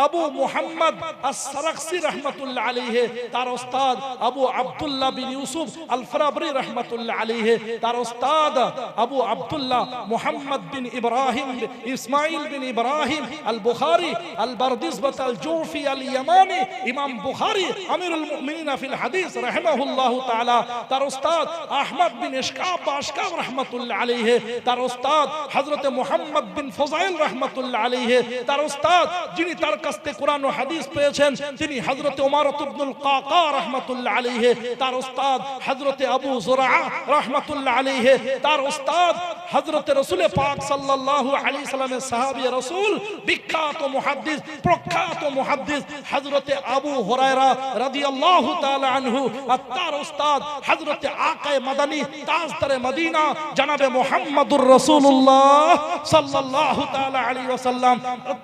আবু মুহাম্মদ আস-সারাকসি রাহমাতুল্লাহ আলাইহি, তার উস্তাদ আবু আব্দুল্লাহ বিন ইউসুফ আল ফারাবরি রাহমাতুল্লাহ আলাইহি, তার উস্তাদ আবু আব্দুল্লাহ মুহাম্মদ বিন ইব্রাহিম ইসমাইল বিন ইব্রাহিম আল বুখারী আল বারদিসবাত আল জুফি আল ইয়ামানি, ইমাম বুখারী আমিরুল মুমিনিন ফিল হাদিস রাহিমাহুল্লাহু তাআলা, তার উস্তাদ আহমদ বিন ইশকাব রাহমাতুল্লাহ আলাইহি, তার উস্তাদ হযরত মুহাম্মদ বিন ফুযাইল রাহমাতুল্লাহ আলাইহি, তার উস্তাদ যিনি তার কাছ থেকে কোরআন ও হাদিস পেয়েছেন তিনি হযরত উমার ইবনুল কাকা রাহমাতুল্লাহ আলাইহি, তার উস্তাদ হযরতে আবু যুরআ রাহমাতুল্লাহ আলাইহি, তার উস্তাদ হযরতে রাসূল পাক সাল্লাল্লাহু আলাইহি সাল্লামের সাহাবী রাসূল, বিখ্যাত মুহাদ্দিস, প্রখ্যাত মুহাদ্দিস হযরতে আবু হুরায়রা রাদিয়াল্লাহু তাআলা আনহু, আর তার উস্তাদ হযরতে আকায়ে মাদানী তাজদারে মদিনা জনাবে মুহাম্মদুর রাসূলুল্লাহ সাল্লাল্লাহু তাআলা আলাইহি ওয়াসাল্লাম,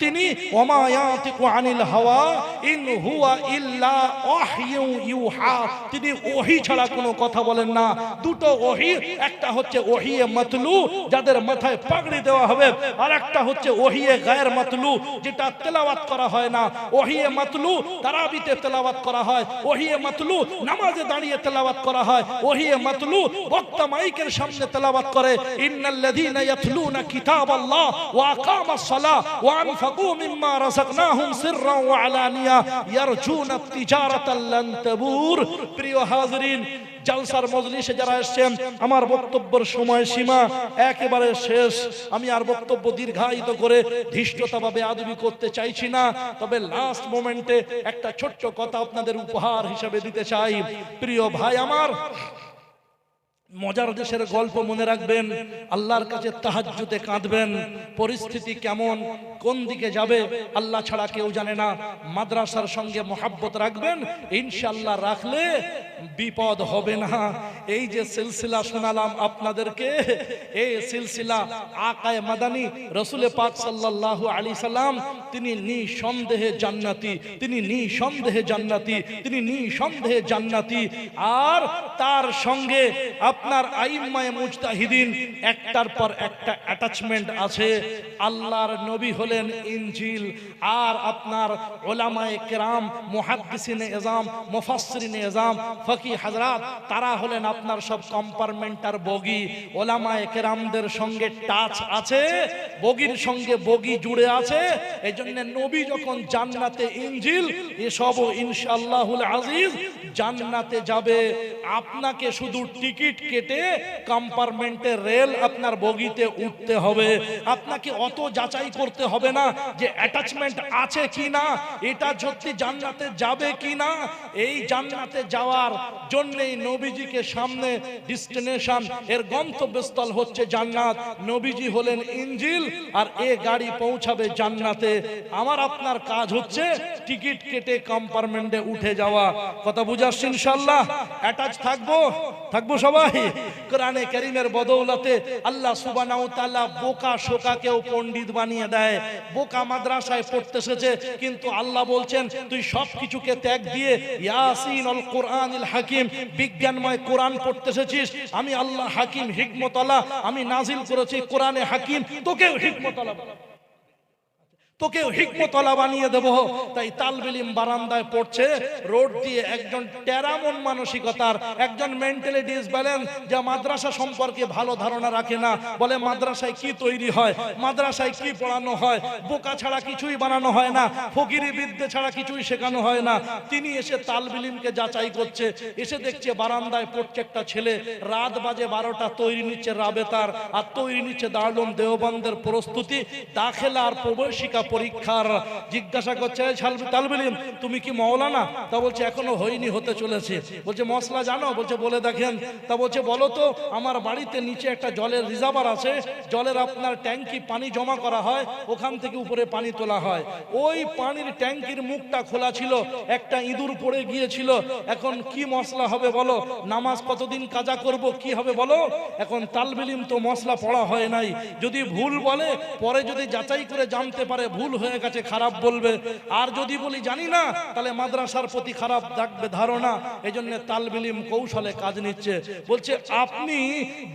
তিনি ওমা ইয়াতিকু আনিল হাওয়া ইন হুয়া ইল্লা ওয়াহয়ু ইউহা, তিনি ওহী ছাড়া কোনো কথা বলেন না। দুটো ওহী, একটা হচ্ছে ওহিয়ে মাতলু যাদের মাথায় পাগড়ি দেওয়া হবে, আর একটা হচ্ছে ওহিয়ে গায়র মাতলু যেটা তেলাওয়াত করা হয় না। ওহিয়ে মাতলু তারাবিতে তেলাওয়াত করা হয়, ওহিয়ে মাতলু নামাজে দাঁড়িয়ে তেলাওয়াত করা হয়, ওহিয়ে মাতলু বক্তা মাইকের সামনে তেলাওয়াত করে। ইন্নাল্লাযীনা ইয়াতলুনা কিতাবাল্লাহ ওয়া আকামাস সালাহ ওয়া আনফাকু মিম্মা রাযাকনাহুম সিররান ওয়া আলানিয়া ইয়ারজুনা তিজারাতাল লান তাবুর। প্রিয় হাজিরিন, জালসার মজলিসে যারা এসেছেন, আমার বক্তব্যের সময়সীমা একেবারে শেষ। আমি আর বক্তব্য দীর্ঘায়িত করে ধৃষ্টতাভাবে আদবি করতে চাইছি না, তবে লাস্ট মোমেন্টে একটা ছোট্ট কথা আপনাদের উপহার হিসেবে দিতে চাই। প্রিয় ভাই আমার, মজার দেশের গল্প মনে রাখবেন, আল্লাহর কাছে তাহাজ্জুদে কাঁদবেন। পরিস্থিতি কেমন, কোন দিকে যাবে আল্লাহ ছাড়া কেউ জানে না। মাদ্রাসার সঙ্গে মহাব্বত রাখবেন, ইনশাআল্লাহ রাখলে বিপদ হবে না। এই যে সিলসিলা শোনালাম আপনাদেরকে, এই সিলসিলা আকায়ে মাদানী রাসূল পাক সাল্লাল্লাহু আলাইহি সাল্লাম, তিনি নিঃসন্দেহে জান্নাতি, তিনি নিঃসন্দেহে জান্নাতি, তিনি নিঃসন্দেহে জান্নাতি। আর তার সঙ্গে আপনার আইম্মায়ে মুজতাহিদিন একটার পর একটা অ্যাটাচমেন্ট আছে। আল্লাহর নবী হলেন ইনজিল, আর আপনার উলামায়ে কেরাম, মুহাদ্দিসিনে এজাম, মুফাসসিরিনে এজাম, ফকিহ হযরত, তারা হলেন আপনার সব কম্পার্টমেন্টার বগি। উলামায়ে কেরামদের সঙ্গে টাচ আছে, বগির সঙ্গে বগি জুড়ে আছে। এজন্য নবী যখন জান্নাতে ইনজিল, এসবও ইনশাআল্লাহুল আজিজ জান্নাতে যাবে। আপনাকে শুধু টিকিট কেটে কম্পার্টমেন্টের রেল আপনার বগিতে উঠতে হবে। আপনাকে অত যাচাই করতে হবে না যে অ্যাটাচমেন্ট আছে কিনা, এটা সত্যি জান্নাতে যাবে কিনা। এই জান্নাতে যাওয়ার জন্যই নবীজিকে সামনে ডেস্টিনেশন, এর গন্তব্যস্থল হচ্ছে জান্নাত। নবীজি হলেন ইনজিল, আর এ গাড়ি পৌঁছাবে জান্নাতে। আমার আপনার কাজ হচ্ছে টিকিট কেটে কম্পার্টমেন্টে উঠে যাওয়া। কথা বুঝাচ্ছি ইনশাআল্লাহ? অ্যাটাচ থাকবো সবাই। কোরআনে কারীমের বদৌলতে আল্লাহ সুবহানাহু ওয়া তাআলা বোকা শোকাকেও পণ্ডিত বানিয়ে দেয়। বোকা মাদ্রাসায় পড়তে এসেছে, কিন্তু আল্লাহ বলছেন তুই সব কিছুকে ত্যাগ দিয়ে ইয়াসিন আল কোরআনিল হাকিম, বিজ্ঞানময় কোরআন পড়তে এসেছিস। আমি আল্লাহ হাকিম হিকমতওয়ালা, আমি নাজিল করেছি কোরআনে হাকিম, তোকেও হিকমতওয়ালা বানিয়ে দেব। তাই তালবিলিম বারান্দায় পড়ছে, রোড দিয়ে একজন টেরামন মানসিকতার, একজন মেন্টালি ডিসব্যালেন্স, যা মাদ্রাসা সম্পর্কে ভালো ধারণা রাখে না, বলে মাদ্রাসায় কি তৈরি হয়, মাদ্রাসায় কি পড়ানো হয়, বোকা ছাড়া কিছুই বানানো হয় না, ফকিরি বিদ্যে ছাড়া কিছুই শেখানো হয় না। তিনি এসে তালবিলিমকে যাচাই করছে, এসে দেখছে বারান্দায় পড়ছে একটা ছেলে, রাত বাজে 12টা, তৈরি নিচ্ছে রাবেতার, আর তৈরি নিচ্ছে দারুল দেওবন্দের প্রস্তুতি, দাখিলা আর প্রবেশিকা পরীক্ষার। জিজ্ঞাসা করছে, তালবিলিম তুমি কি মাওলানা? তা বলছে এখনো হয়নি, হতে চলেছে। বলছে মশলা জানো? বলছে বলে দেখেন। তা বলছে বলো তো, আমার বাড়িতে নিচে একটা জলের রিজার্ভার আছে, জলের আপনার ট্যাঙ্কি পানি জমা করা হয়, ওখান থেকে উপরে পানি তোলা হয়। ওই পানির ট্যাঙ্কির মুখটা খোলা ছিল, একটা ইঁদুর পড়ে গিয়েছিল। এখন কি মশলা হবে বলো? নামাজ কতদিন কাজা করব, কি হবে বলো? এখন তালবিলিম তো মশলা পড়া হয় নাই, যদি ভুল বলে পরে যদি যাচাই করে জানতে পারে ভুল হয়ে গেছে, খারাপ বলবে। আর যদি বলি জানি না, তাহলে মাদ্রাসার প্রতি খারাপ থাকবে ধারণা। এজন্য তালবিলিম কৌশলে কাজ নিচ্ছে। বলছে আপনি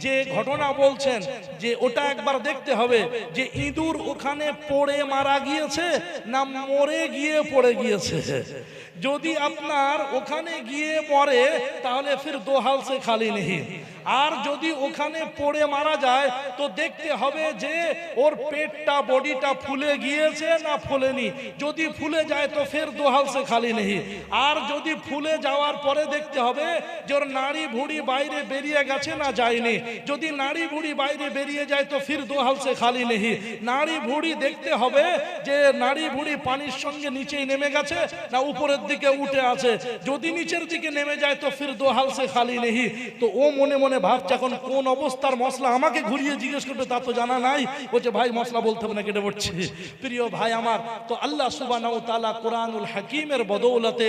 যে ঘটনা বলছেন, যে ওটা একবার দেখতে হবে যে ইঁদুর ওখানে পড়ে মারা গিয়েছে না মরে গিয়ে পড়ে গিয়েছে। যদি আপনার ওখানে গিয়ে মরে, তাহলে ফির দো হাল সে খালি নেই। আর যদি ওখানে পড়ে মারা যায়, তো দেখতে হবে যে ওর পেটটা, বডিটা ফুলে গিয়েছে না ফুলেনি। যদি ফুলে যায় তো ফের দো হাল সে খালি নেই। আর যদি ফুলে যাওয়ার পরে দেখতে হবে যে ওর নাড়ি ভুড়ি বাইরে বেরিয়ে গেছে না যায়নি। যদি নাড়ি ভুড়ি বাইরে বেরিয়ে যায় তো ফির দো হাল সে খালি নেই। নাড়ি ভুড়ি দেখতে হবে যে নাড়ি ভুড়ি পানির সঙ্গে নিচেই নেমে গেছে না উপরের দিকে উঠে আছে, যদি নিচের দিকে নেমে যায় তো ফির দো হাল সে খালি নেহি। তো ও মনে মনে ভাবছে এখন কোন অবস্থার মশলা আমাকে ঘুরিয়ে জিজ্ঞেস করবে তা তো জানা নাই। বলছে ভাই মশলা বলতে হবে না, কেটে পড়ছে। প্রিয় ভাই আমার, তো আল্লাহ সুবহানাহু ওয়া তাআলা কোরআনুল হাকিমের বদৌলতে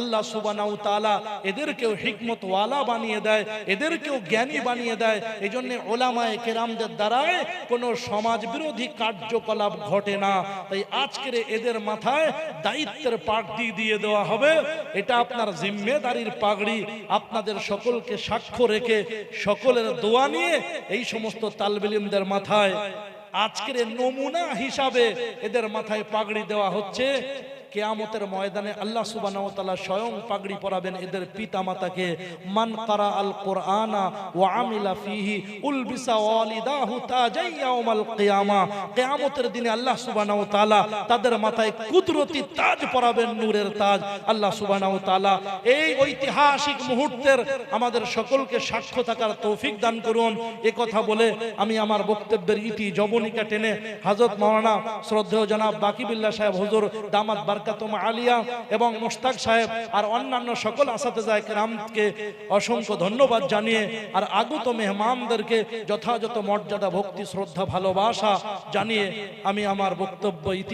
আল্লাহ সুবহানাহু ওয়া তাআলা এদেরকেও হিকমত ওয়ালা বানিয়ে দেয়, এদেরকেও জ্ঞানী বানিয়ে দেয়। এই জন্য ওলামায়ে কেরামদের দ্বারায় কোনো সমাজ বিরোধী কার্যকলাপ ঘটে না। তাই আজকের এদের মাথায় দায়িত্বের পাগড়ি দিয়ে দেওয়া হবে। এটা আপনার জিম্মেদারির পাগড়ি। আপনাদের সকলকে সাক্ষ্য রেখে সকলের দোয়া নিয়ে এই সমস্ত তালবে ইলমদের মাথায় আজকের নমুনা হিসাবে এদের মাথায় পাগড়ি দেওয়া হচ্ছে। কিয়ামতের ময়দানে আল্লাহ সুবহানাহু ওয়া তাআলা স্বয়ং পাগড়ি পরাবেন এদের পিতামাতাকে। মান কারা আল কোরআনা ওয়া আমিলা ফিহি উলবিসা ওয়ালিদাহু তাজাই ইয়াউমাল কিয়ামা। কিয়ামতের দিনে আল্লাহ সুবহানাহু ওয়া তাআলা তাদের মাথায় কুদরতি তাজ পরাবেন, নূরের তাজ। আল্লাহ সুবহানাহু ওয়া তাআলা এই ঐতিহাসিক মুহূর্তের আমাদের সকলকে সাক্ষ্য থাকার তৌফিক দান করুন। এই কথা বলে আমি আমার বক্তব্যের ইতি জবনিকা টেনে হযরত মাওলানা শ্রদ্ধেয় জনাব বাকিবিল্লাহ সাহেব হুজুর দামাত বারকাতুম আলিয়া এবং মুশতাক সাহেব আর অন্যান্য সকল আসাতেজায়ে কেরামকে অসংখ্য ধন্যবাদ জানিয়ে আর আগত মেহমানদেরকে যথাযথ মর্যাদা, ভক্তি, শ্রদ্ধা, ভালোবাসা জানিয়ে আমি আমার বক্তব্য ইতি